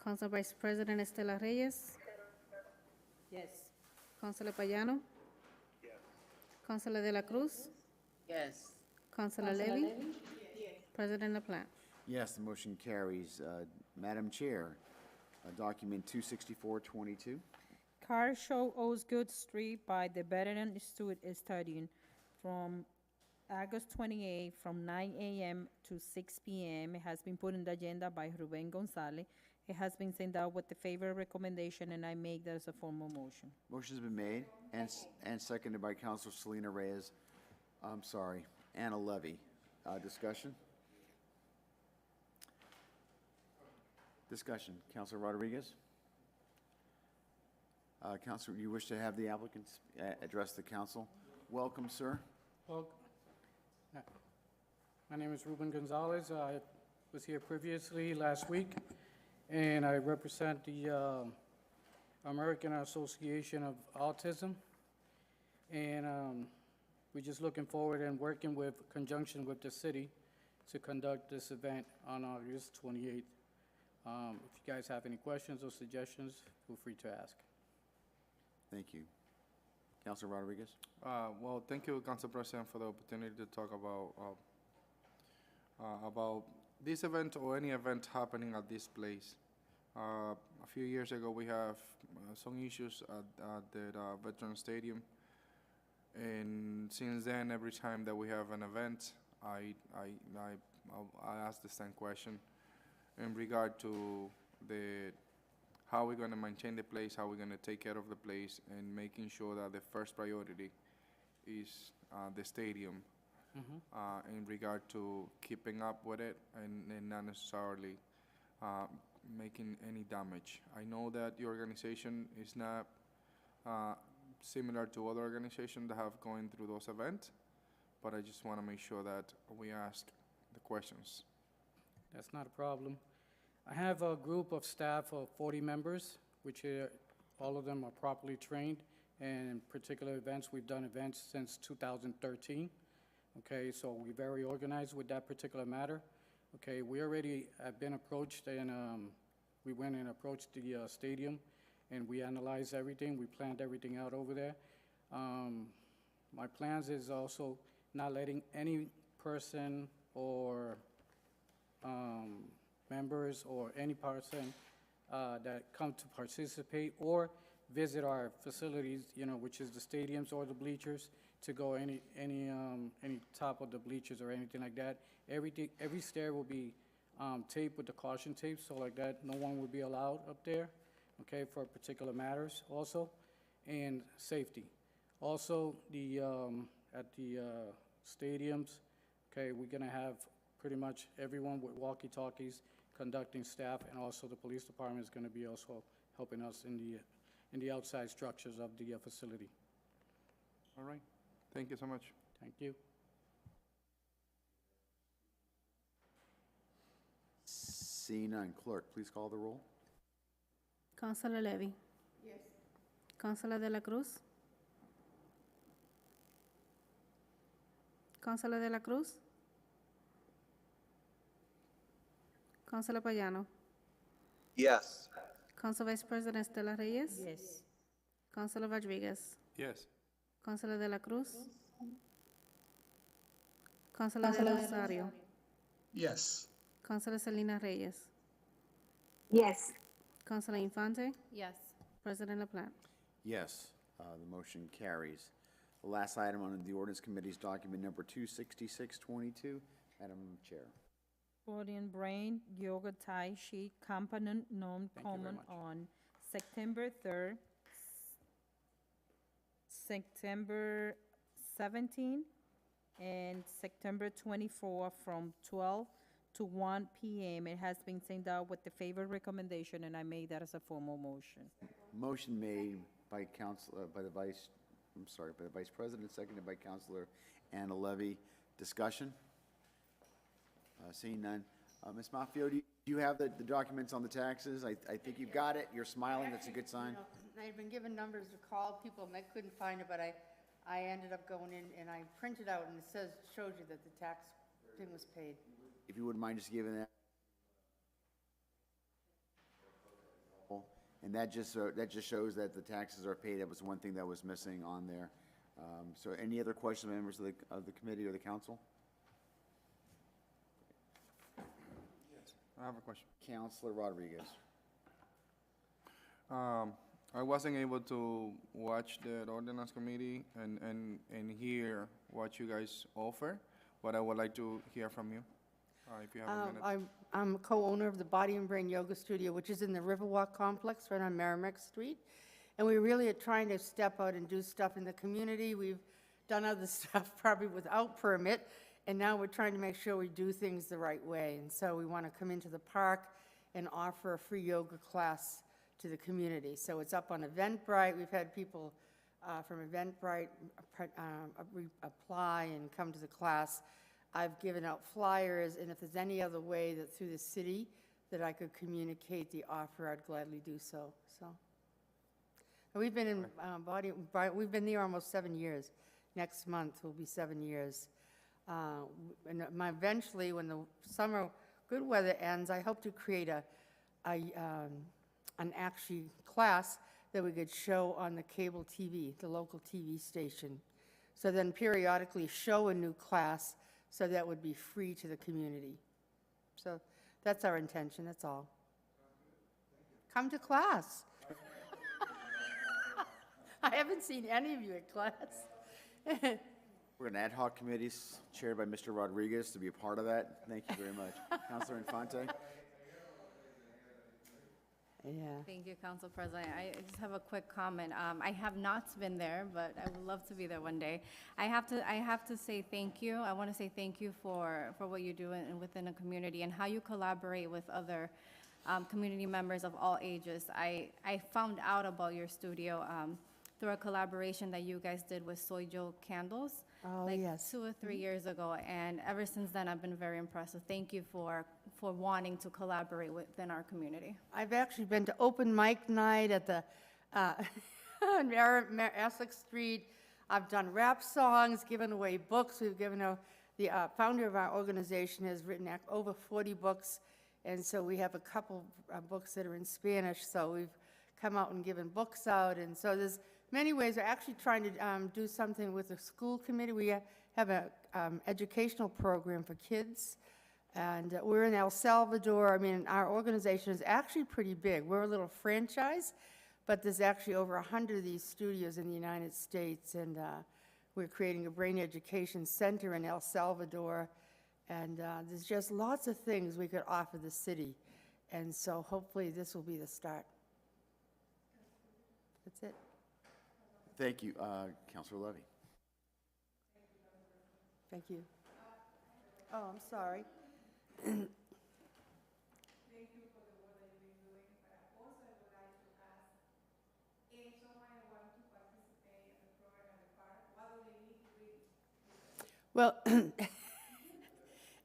Council Vice President Estela Reyes? Yes. Councilor Payano? Yes. Councilor De La Cruz? Yes. Councilor Levy? President LaPlante? Yes, the motion carries. Madam Chair, document 26422. Car Show Osgood Street by the Veteran Studying from August 28 from 9 a.m. to 6 p.m. It has been put in the agenda by Ruben Gonzalez. It has been sent out with the favor recommendation, and I make that as a formal motion. Motion's been made and seconded by Councilor Selena Reyes. I'm sorry, Anna Levy. Discussion? Discussion. Councilor Rodriguez? Councilor, you wish to have the applicants address the council? Welcome, sir. Well, my name is Ruben Gonzalez. I was here previously last week, and I represent the American Association of Autism. And we're just looking forward and working with conjunction with the city to conduct this event on August 28th. If you guys have any questions or suggestions, feel free to ask. Thank you. Councilor Rodriguez? Well, thank you, Council President, for the opportunity to talk about this event or any event happening at this place. A few years ago, we have some issues at the Veteran Stadium, And since then, every time that we have an event, I ask the same question in regard to how we're gonna maintain the place, how we're gonna take care of the place, and making sure that the first priority is the stadium in regard to keeping up with it and not necessarily making any damage. I know that your organization is not similar to other organizations that have gone through those events, but I just want to make sure that we ask the questions. That's not a problem. I have a group of staff of 40 members, which all of them are properly trained. And in particular events, we've done events since 2013. Okay, so we're very organized with that particular matter. Okay, we already have been approached, and we went and approached the stadium, and we analyzed everything. We planned everything out over there. My plans is also not letting any person or members or any person that come to participate or visit our facilities, which is the stadiums or the bleachers, to go any top of the bleachers or anything like that. Every stair will be taped with the caution tape, so like that, no one will be allowed up there, okay, for particular matters also, and safety. Also, at the stadiums, okay, we're gonna have pretty much everyone with walkie-talkies conducting staff, and also the police department is gonna be also helping us in the outside structures of the facility. All right. Thank you so much. Thank you. Seeing none, clerk, please call the roll. Councilor Levy? Yes. Councilor De La Cruz? Councilor De La Cruz? Councilor Payano? Yes. Council Vice President Estela Reyes? Yes. Councilor Rodriguez? Yes. Councilor De La Cruz? Councilor Del Rosario? Yes. Councilor Selena Reyes? Yes. Councilor Infante? Yes. President LaPlante? Yes, the motion carries. The last item on the ordinance committee's document number 26622. Madam Chair. Body and Brain Yoga Tai Chi Component Known Thank you very Common much. on September 3rd, September 17, and September 24 from 12 to 1 p.m. It has been sent out with the favor recommendation, and I made that as a formal motion. Motion made by by the Vice President, seconded by Councilor Anna Levy. Discussion? Seeing none. Ms. Maffio, do you have the documents on the taxes? I think you've got it. You're smiling. That's a good sign. I've been given numbers to call people, and I couldn't find it, but I ended up going in and I printed out, and it shows you that the tax thing was paid. If you wouldn't mind just giving that. And that just shows that the taxes are paid. That was one thing that was missing on there. So any other questions, members of the committee or the council? I have a question. Councilor Rodriguez. I wasn't able to watch the ordinance committee and hear what you guys offer, but I would like to hear from you, if you have a minute. I'm a co-owner of the Body and Brain Yoga Studio, which is in the Riverwalk Complex right on Merrimack Street. And we really are trying to step out and do stuff in the community. We've done other stuff probably without permit, and now we're trying to make sure we do things the right way. And so we want to come into the park and offer a free yoga class to the community. So it's up on Eventbrite. We've had people from Eventbrite apply and come to the class. I've given out flyers, and if there's any other way that through the city that I could communicate the offer, I'd gladly do so. We've been in we've been there almost 7 years. Next month will be 7 years. And eventually, when the summer good weather ends, I hope to create an actually class that we could show on the cable TV, the local TV station. So then periodically show a new class, so that would be free to the community. So that's our intention, that's all. Come to class. I haven't seen any of you at class. We're an ad hoc committee chaired by Mr. Rodriguez to be a part of that. Thank you very much. Councilor Infante? Yeah. Thank you, Council President. I just have a quick comment. I have not been there, but I would love to be there one day. I have to say thank you. I want to say thank you for what you do within a community and how you collaborate with other community members of all ages. I found out about your studio through a collaboration that you guys did with Soy Joe Candles. Oh, like yes. 2 or 3 years ago, and ever since then, I've been very impressed. So thank you for wanting to collaborate within our community. I've actually been to open mic night at the, on Essex Street. I've done rap songs, given away books. We've given out, the founder of our organization has written over 40 books, and so we have a couple books that are in Spanish, so we've come out and given books out, and so there's many ways. We're actually trying to do something with the school committee. We have a educational program for kids, and we're in El Salvador. I mean, our organization is actually pretty big. We're a little franchise, but there's actually over 100 of these studios in the United States, and we're creating a brain education center in El Salvador, and there's just lots of things we could offer the city, and so hopefully this will be the start. That's it. Thank you. Councilor Levy? Thank you. Oh, I'm sorry. Well,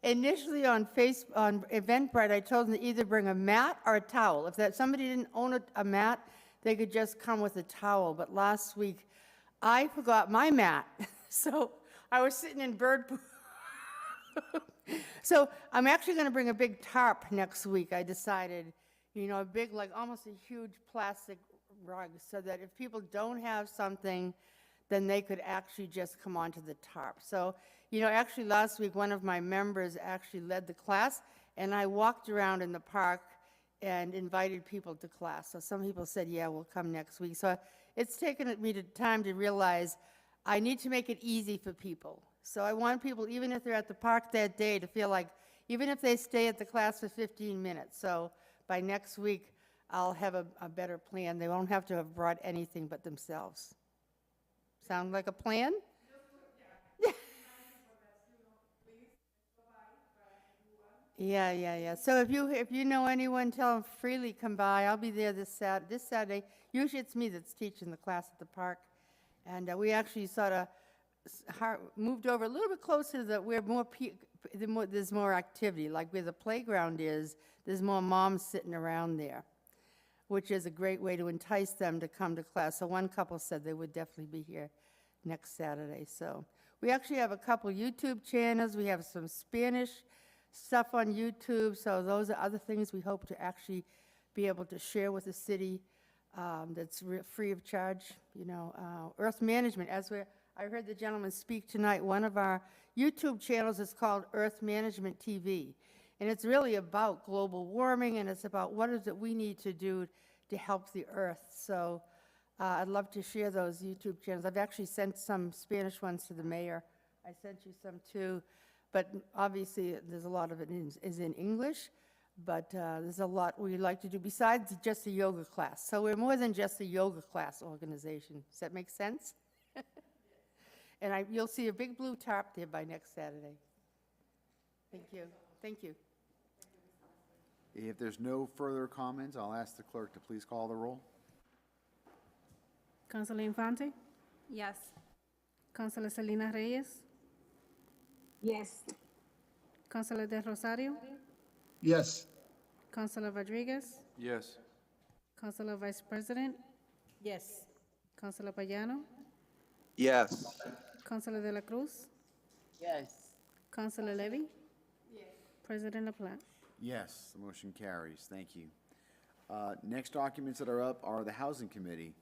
initially on Eventbrite, I told them to either bring a mat or a towel. If somebody didn't own a mat, they could just come with a towel. But last week, I forgot my mat, so I was sitting in bird poop. So I'm actually going to bring a big tarp next week, I decided. You know, a big, like almost a huge plastic rug, so that if people don't have something, then they could actually just come onto the tarp. So, you know, actually last week, one of my members actually led the class, and I walked around in the park and invited people to class. So some people said, yeah, we'll come next week. So it's taken me time to realize I need to make it easy for people. So I want people, even if they're at the park that day, to feel like, even if they stay at the class for 15 minutes. So by next week, I'll have a better plan. They won't have to have brought anything but themselves. Sound like a plan? Yeah. So if you know anyone, tell them freely come by. I'll be there this Saturday. Usually it's me that's teaching the class at the park. And we actually sort of moved over a little bit closer to where there's more activity. Like where the playground is, there's more moms sitting around there, which is a great way to entice them to come to class. So one couple said they would definitely be here next Saturday. So we actually have a couple YouTube channels. We have some Spanish stuff on YouTube. So those are other things we hope to actually be able to share with the city that's free of charge. You know, Earth Management, I heard the gentleman speak tonight. One of our YouTube channels is called Earth Management TV. And it's really about global warming, and it's about what is it we need to do to help the Earth. So I'd love to share those YouTube channels. I've actually sent some Spanish ones to the mayor. I sent you some too. But obviously, there's a lot of it is in English. But there's a lot we like to do besides just a yoga class. So we're more than just a yoga class organization. Does that make sense? And you'll see a big blue tarp there by next Saturday. Thank you. Thank you. If there's no further comments, I'll ask the clerk to please call the roll. Councilor Infante? Yes. Councilor Selena Reyes? Yes. Councilor De Rosario? Yes. Councilor Rodriguez? Yes. Councilor Vice President? Yes. Councilor Payano? Yes. Councilor De La Cruz? Yes. Councilor Levy? Yes. President LaPlante? Yes, the motion carries. Thank you. Next documents that are up are the Housing Committee.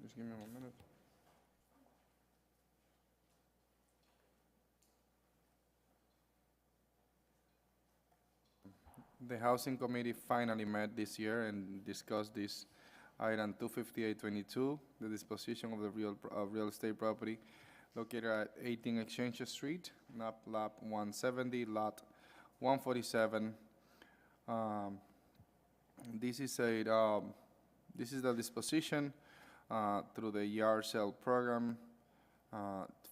Just give me 1 minute. The Housing Committee finally met this year and discussed this item 25822, the disposition of the real estate property located at 18 Exchange Street, lot 170, lot 147. This is the disposition through the yard sale program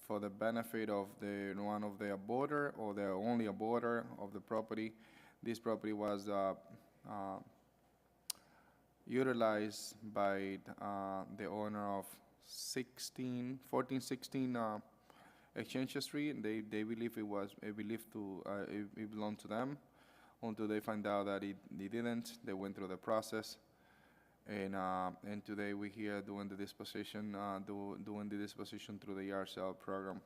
for the benefit of one of the abutter or the only abutter of the property. This property was utilized by the owner of 1416 Exchange Street. They believe it belonged to them until they find out that it didn't. They went through the process, and today we're here doing the disposition through the yard sale program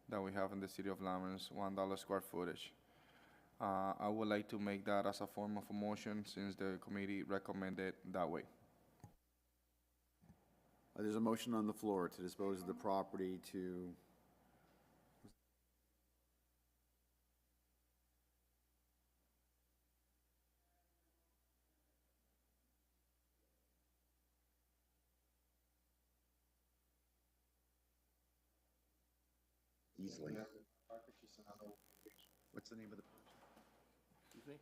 that we have in the city of Lawrence, $1 square footage. I would like to make that as a form of a motion since the committee recommended that way. There's a motion on the floor to dispose of the property to, easily. What's the name of the? Excuse me?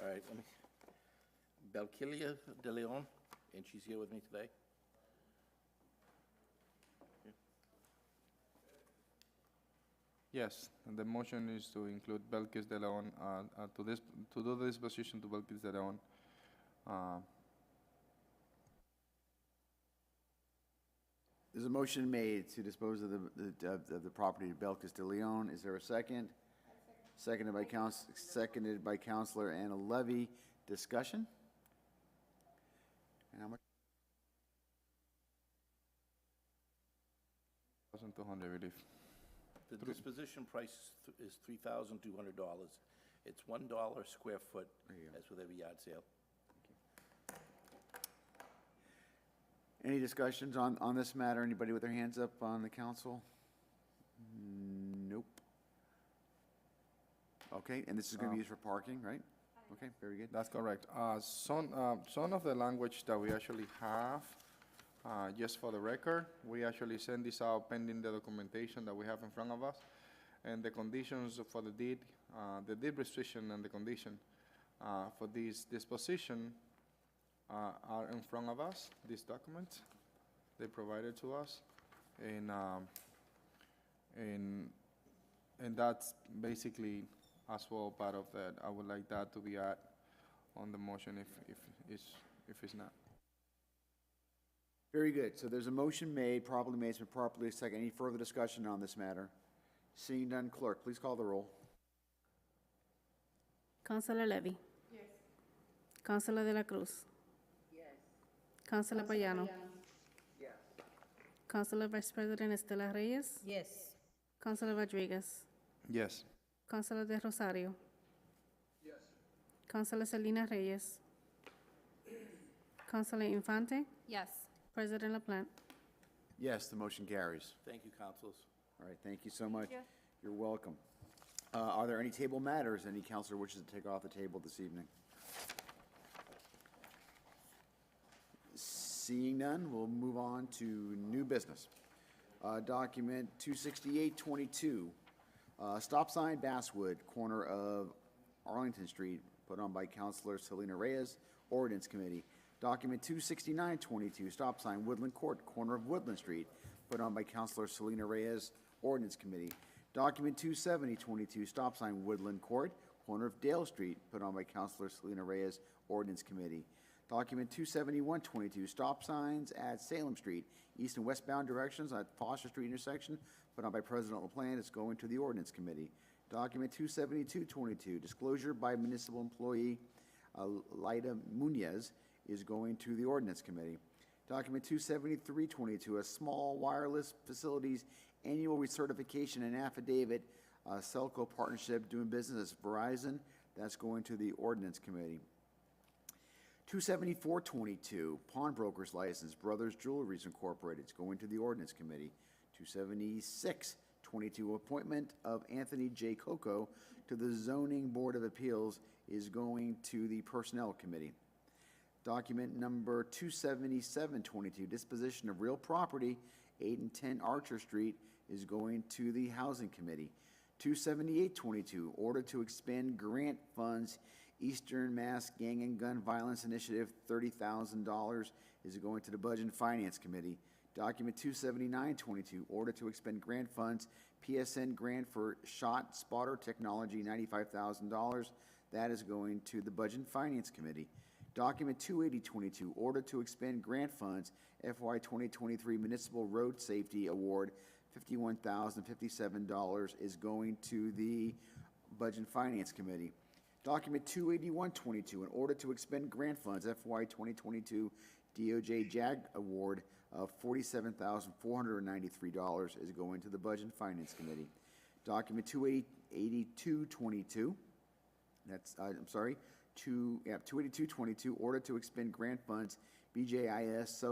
All right, let me, Belkilia de Leon, and she's here with me today. Yes, and the motion is to include Belkis de Leon, to do the disposition to Belkis de Leon. There's a motion made to dispose of the property to Belkis de Leon. Is there a second? Seconded by Councilor Anna Levy. Discussion? And how much? 1,200 relief. The disposition price is $3,200. It's $1 square foot, as with every yard sale. Any discussions on this matter? Anybody with their hands up on the council? Nope. Okay, and this is going to be used for parking, right? Okay, very good. That's correct. Some of the language that we actually have, just for the record, we actually send this out pending the documentation that we have in front of us. And the conditions for the deed restriction and the condition for this disposition are in front of us, this document they provided to us. And that's basically as well part of that. I would like that to be added on the motion if it's not. Very good. So there's a motion made, properly made, it's been properly seconded. Any further discussion on this matter? Seeing none, clerk, please call the roll. Councilor Levy. Yes. Councilor De La Cruz. Yes. Councilor Payano. Yes. Councilor Vice President Estela Reyes. Yes. Councilor Rodriguez. Yes. Councilor De Rosario. Yes. Councilor Selena Reyes. Councilor Infante. Yes. President LaPlante. Yes, the motion carries. Thank you, councilors. All right, thank you so much. you. You're welcome. Are there any table matters any counselor wishes to take off the table this evening? Seeing none, we'll move on to new business. Document 26822, stop sign Basswood, corner of Arlington Street, put on by Councilor Selena Reyes, Ordinance Committee. Document 26922, stop sign Woodland Court, corner of Woodland Street, put on by Councilor Selena Reyes, Ordinance Committee. Document 27022, stop sign Woodland Court, corner of Dale Street, put on by Councilor Selena Reyes, Ordinance Committee. Document 27122, stop signs at Salem Street, east and westbound directions at Foster Street intersection, put on by President LaPlante. It's going to the Ordinance Committee. Document 27222, disclosure by municipal employee Lida Munez, is going to the Ordinance Committee. Document 27322, a small wireless facilities annual recertification and affidavit, Celco partnership doing business as Verizon, that's going to the Ordinance Committee. 27422, pawnbroker's license, Brothers Jewelries Incorporated, it's going to the Ordinance Committee. 22. Appointment of Anthony J. Coco to the Zoning Board of Appeals is going to the Personnel Committee. Document number 27722, disposition of real property, 8 and 10 Archer Street, is going to the Housing Committee. 27822, order to expend grant funds, Eastern Mass Gang and Gun Violence Initiative, $30,000, is going to the Budget and Finance Committee. Document 27922, order to expend grant funds, PSN grant for shot spotter technology, $95,000, that is going to the Budget and Finance Committee. Document 28022, order to expend grant funds, FY 2023 Municipal Road Safety Award, $51,057, is going to the Budget and Finance Committee. Document 28122, in order to expend grant funds, FY 2022 DOJ JAG Award of $47,493, is going to the Budget and Finance Committee. Document 28222, that's, 28222, order to expend grant funds, BJIS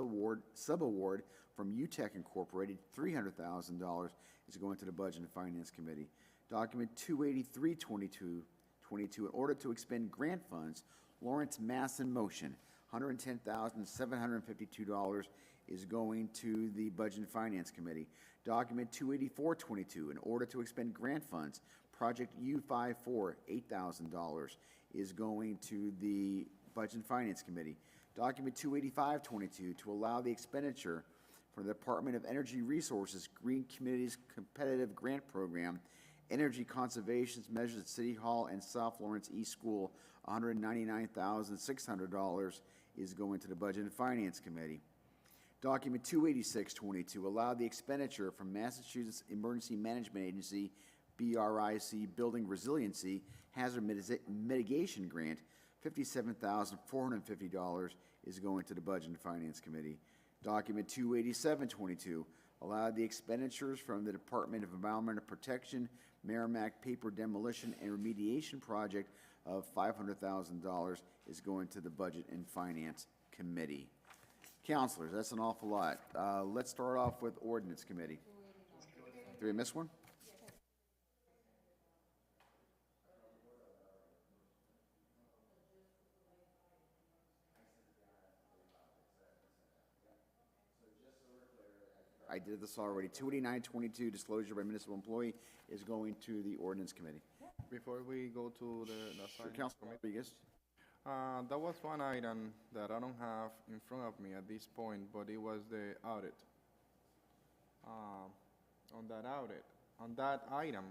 subaward from UTEC Incorporated, $300,000, is going to the Budget and Finance Committee. Document 28322, in order to expend grant funds, Lawrence Mass in Motion, $110,752, is going to the Budget and Finance Committee. Document 28422, in order to expend grant funds, Project U54, $8,000, is going to the Budget and Finance Committee. Document 28522, to allow the expenditure for the Department of Energy Resources Green Communities Competitive Grant Program, Energy Conservation Measures at City Hall and South Lawrence East School, $199,600, is going to the Budget and Finance Committee. Document 28622, allow the expenditure from Massachusetts Emergency Management Agency, BRIC Building Resiliency Hazard Mitigation Grant, $57,450, is going to the Budget and Finance Committee. Document 28722, allow the expenditures from the Department of Environmental Protection Merrimack Paper Demolition and Remediation Project of $500,000, is going to the Budget and Finance Committee. Counselors, that's an awful lot. Let's start off with Ordinance Committee. Did we miss one? I did this already. 28922, disclosure by municipal employee, is going to the Ordinance Committee. Before we go to the Sure, finance Councilor committee, Rodriguez. that was one item that I don't have in front of me at this point, but it was the audit. On that item,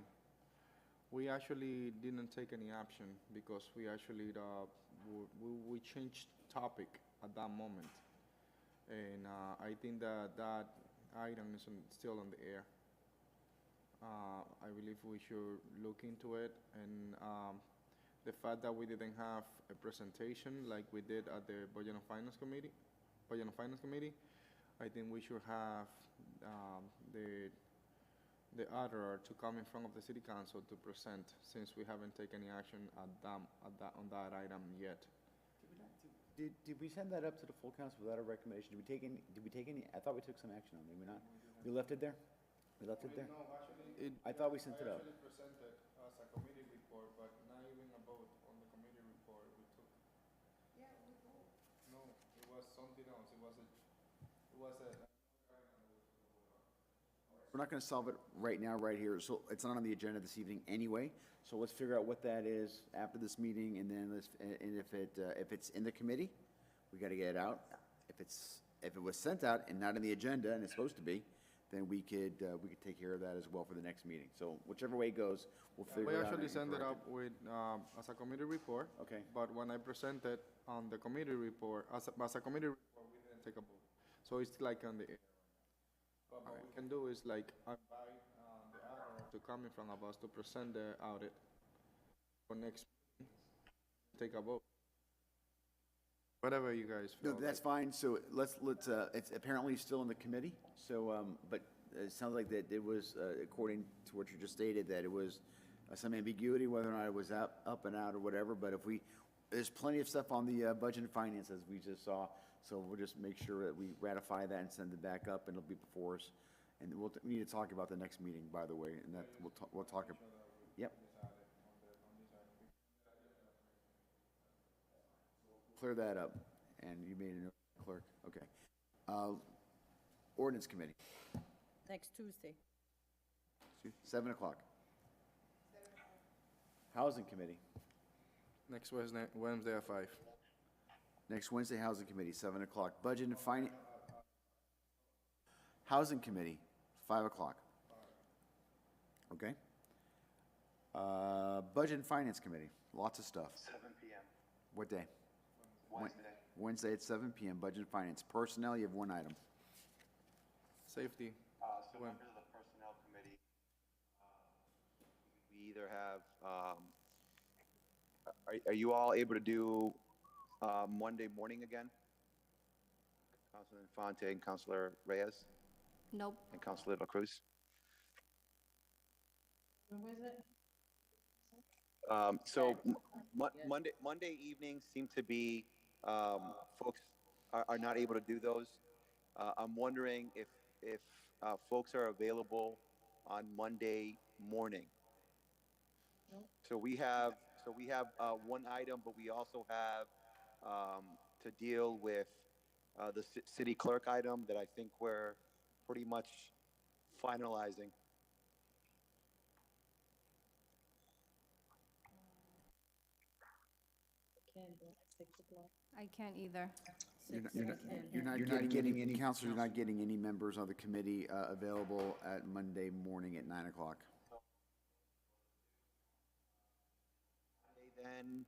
we actually didn't take any action because we actually, we changed topic at that moment. And I think that item is still on the air. I believe we should look into it, and the fact that we didn't have a presentation like we did at the Budget and Finance Committee, I think we should have the auditor to come in front of the City Council to present, since we haven't taken any action on that item yet. Did we send that up to the full council without a recommendation? Did we take any, I thought we took some action on it, did we not? We left it there? We left it there? No, actually, I thought we sent it up. actually presented as a committee report, but not even a vote on the committee report we took. Yeah, we voted. No, it was something else. It was a. We're not gonna solve it right now, right here, so it's not on the agenda this evening anyway. So let's figure out what that is after this meeting, and then and if it's in the committee, we gotta get it out. If it was sent out and not on the agenda, and it's supposed to be, then we could take care of that as well for the next meeting. So whichever way it goes, we'll figure We it out. actually and sent it correct up with, as a committee report. Okay. But when I presented on the committee report, as a committee report, we didn't take a vote. So it's like on the air. But what we can do is like invite the auditor to come in front of us to present the audit for next meeting, take a vote. Whatever you guys No, feel. that's fine. So let's, it's apparently still in the committee. So, but it sounds like that it was, according to what you just stated, that it was some ambiguity whether or not it was up and out or whatever. But if there's plenty of stuff on the budget and finance as we just saw. So we'll just make sure that we ratify that and send it back up, and it'll be before us. And we need to talk about the next meeting, by the way, and that, we'll talk, yep. Clear that up, and you made a note, clerk, okay. Ordinance Committee, Next Tuesday. 7 o'clock. Housing Committee, Next Wednesday at 5. next Wednesday, Housing Committee, 7 o'clock. Budget and Finance, Housing Committee, 5 o'clock. Okay? Budget and Finance Committee, lots of stuff. 7 p.m. What day? Wednesday. Wednesday at 7 p.m., Budget and Finance. Personnel, you have one item. Safety. So When? members of the Personnel Committee, we either have, are you all able to do Monday morning again? Councilor Infante and Councilor Reyes Nope. and Councilor La Cruz? So Monday evenings seem to be, folks are not able to do those. I'm wondering if folks are available on Monday morning. So we have one item, but we also have to deal with the city clerk item that I think we're pretty much finalizing. I can't either. You're not getting any, Counselor, you're not getting any members of the committee available at Monday morning at 9 o'clock. Then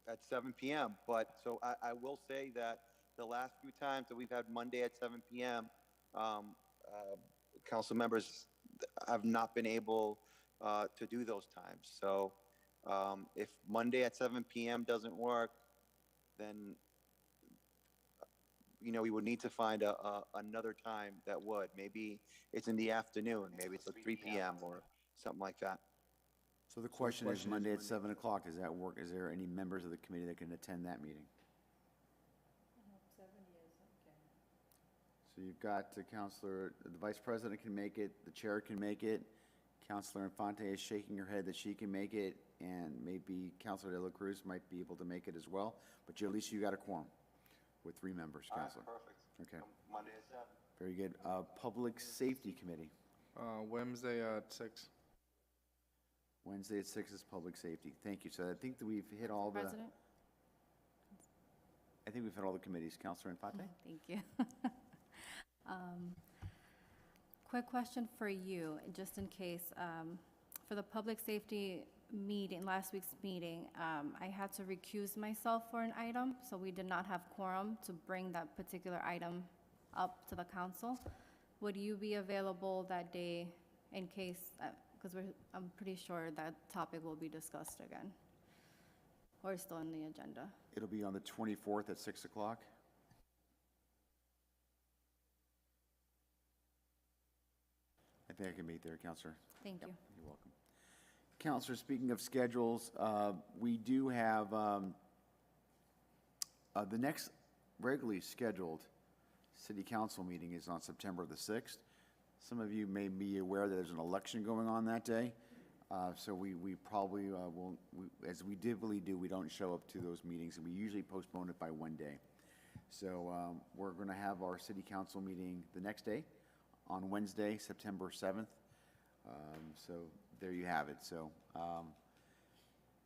at 7 p.m. But so I will say that the last few times that we've had Monday at 7 p.m., council members have not been able to do those times. So if Monday at 7 p.m. doesn't work, then we would need to find another time that would. Maybe it's in the afternoon. Maybe it's at 3 p.m. or something like that. So the question is, Monday at 7 o'clock, does that work? Is there any members of the committee that can attend that meeting? So you've got the Counselor, the Vice President can make it, the Chair can make it, Counselor Infante is shaking her head that she can make it, and maybe Counselor De La Cruz might be able to make it as well, but at least you got a quorum with 3 members, Counselor. Perfect. Okay, Monday at 7. very good. Public Safety Committee, Wednesday at 6. Wednesday at 6 is Public Safety. Thank you. So I think that we've hit all the, President? I think we've hit all the committees. Counselor Infante? Thank you. Quick question for you, just in case. For the public safety meeting, last week's meeting, I had to recuse myself for an item, so we did not have quorum to bring that particular item up to the council. Would you be available that day in case, because I'm pretty sure that topic will be discussed again, or still on the agenda? It'll be on the 24th at 6 o'clock. I think I can meet there, Counselor. Thank you. You're welcome. Counselor, speaking of schedules, we do have the next regularly scheduled city council meeting is on September the 6th. Some of you may be aware that there's an election going on that day. So we probably won't, as we typically do, we don't show up to those meetings, and we usually postpone it by one day. So we're going to have our city council meeting the next day on Wednesday, September 7th. So there you have it. So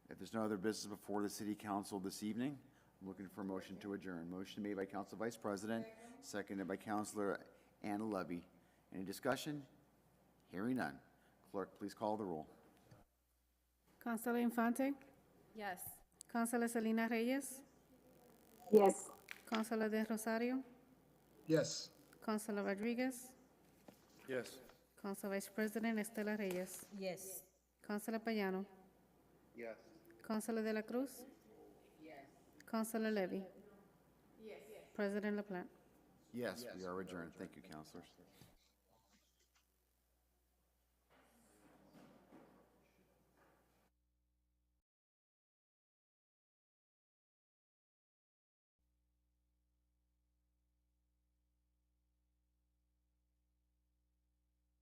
if there's no other business before the city council this evening, I'm looking for a motion to adjourn. Motion made by Council Vice President, seconded by Councilor Anna Levy. Any discussion? Hearing none. Clerk, please call the roll. Councilor Infante? Yes. Councilor Selena Reyes? Yes. Councilor De Rosario? Yes. Councilor Rodriguez? Yes. Council Vice President Estela Reyes? Yes. Councilor Payano? Yes. Councilor De La Cruz? Yes. Councilor Levy? Yes. President LaPlante? Yes, we are adjourned. Thank you, councilors.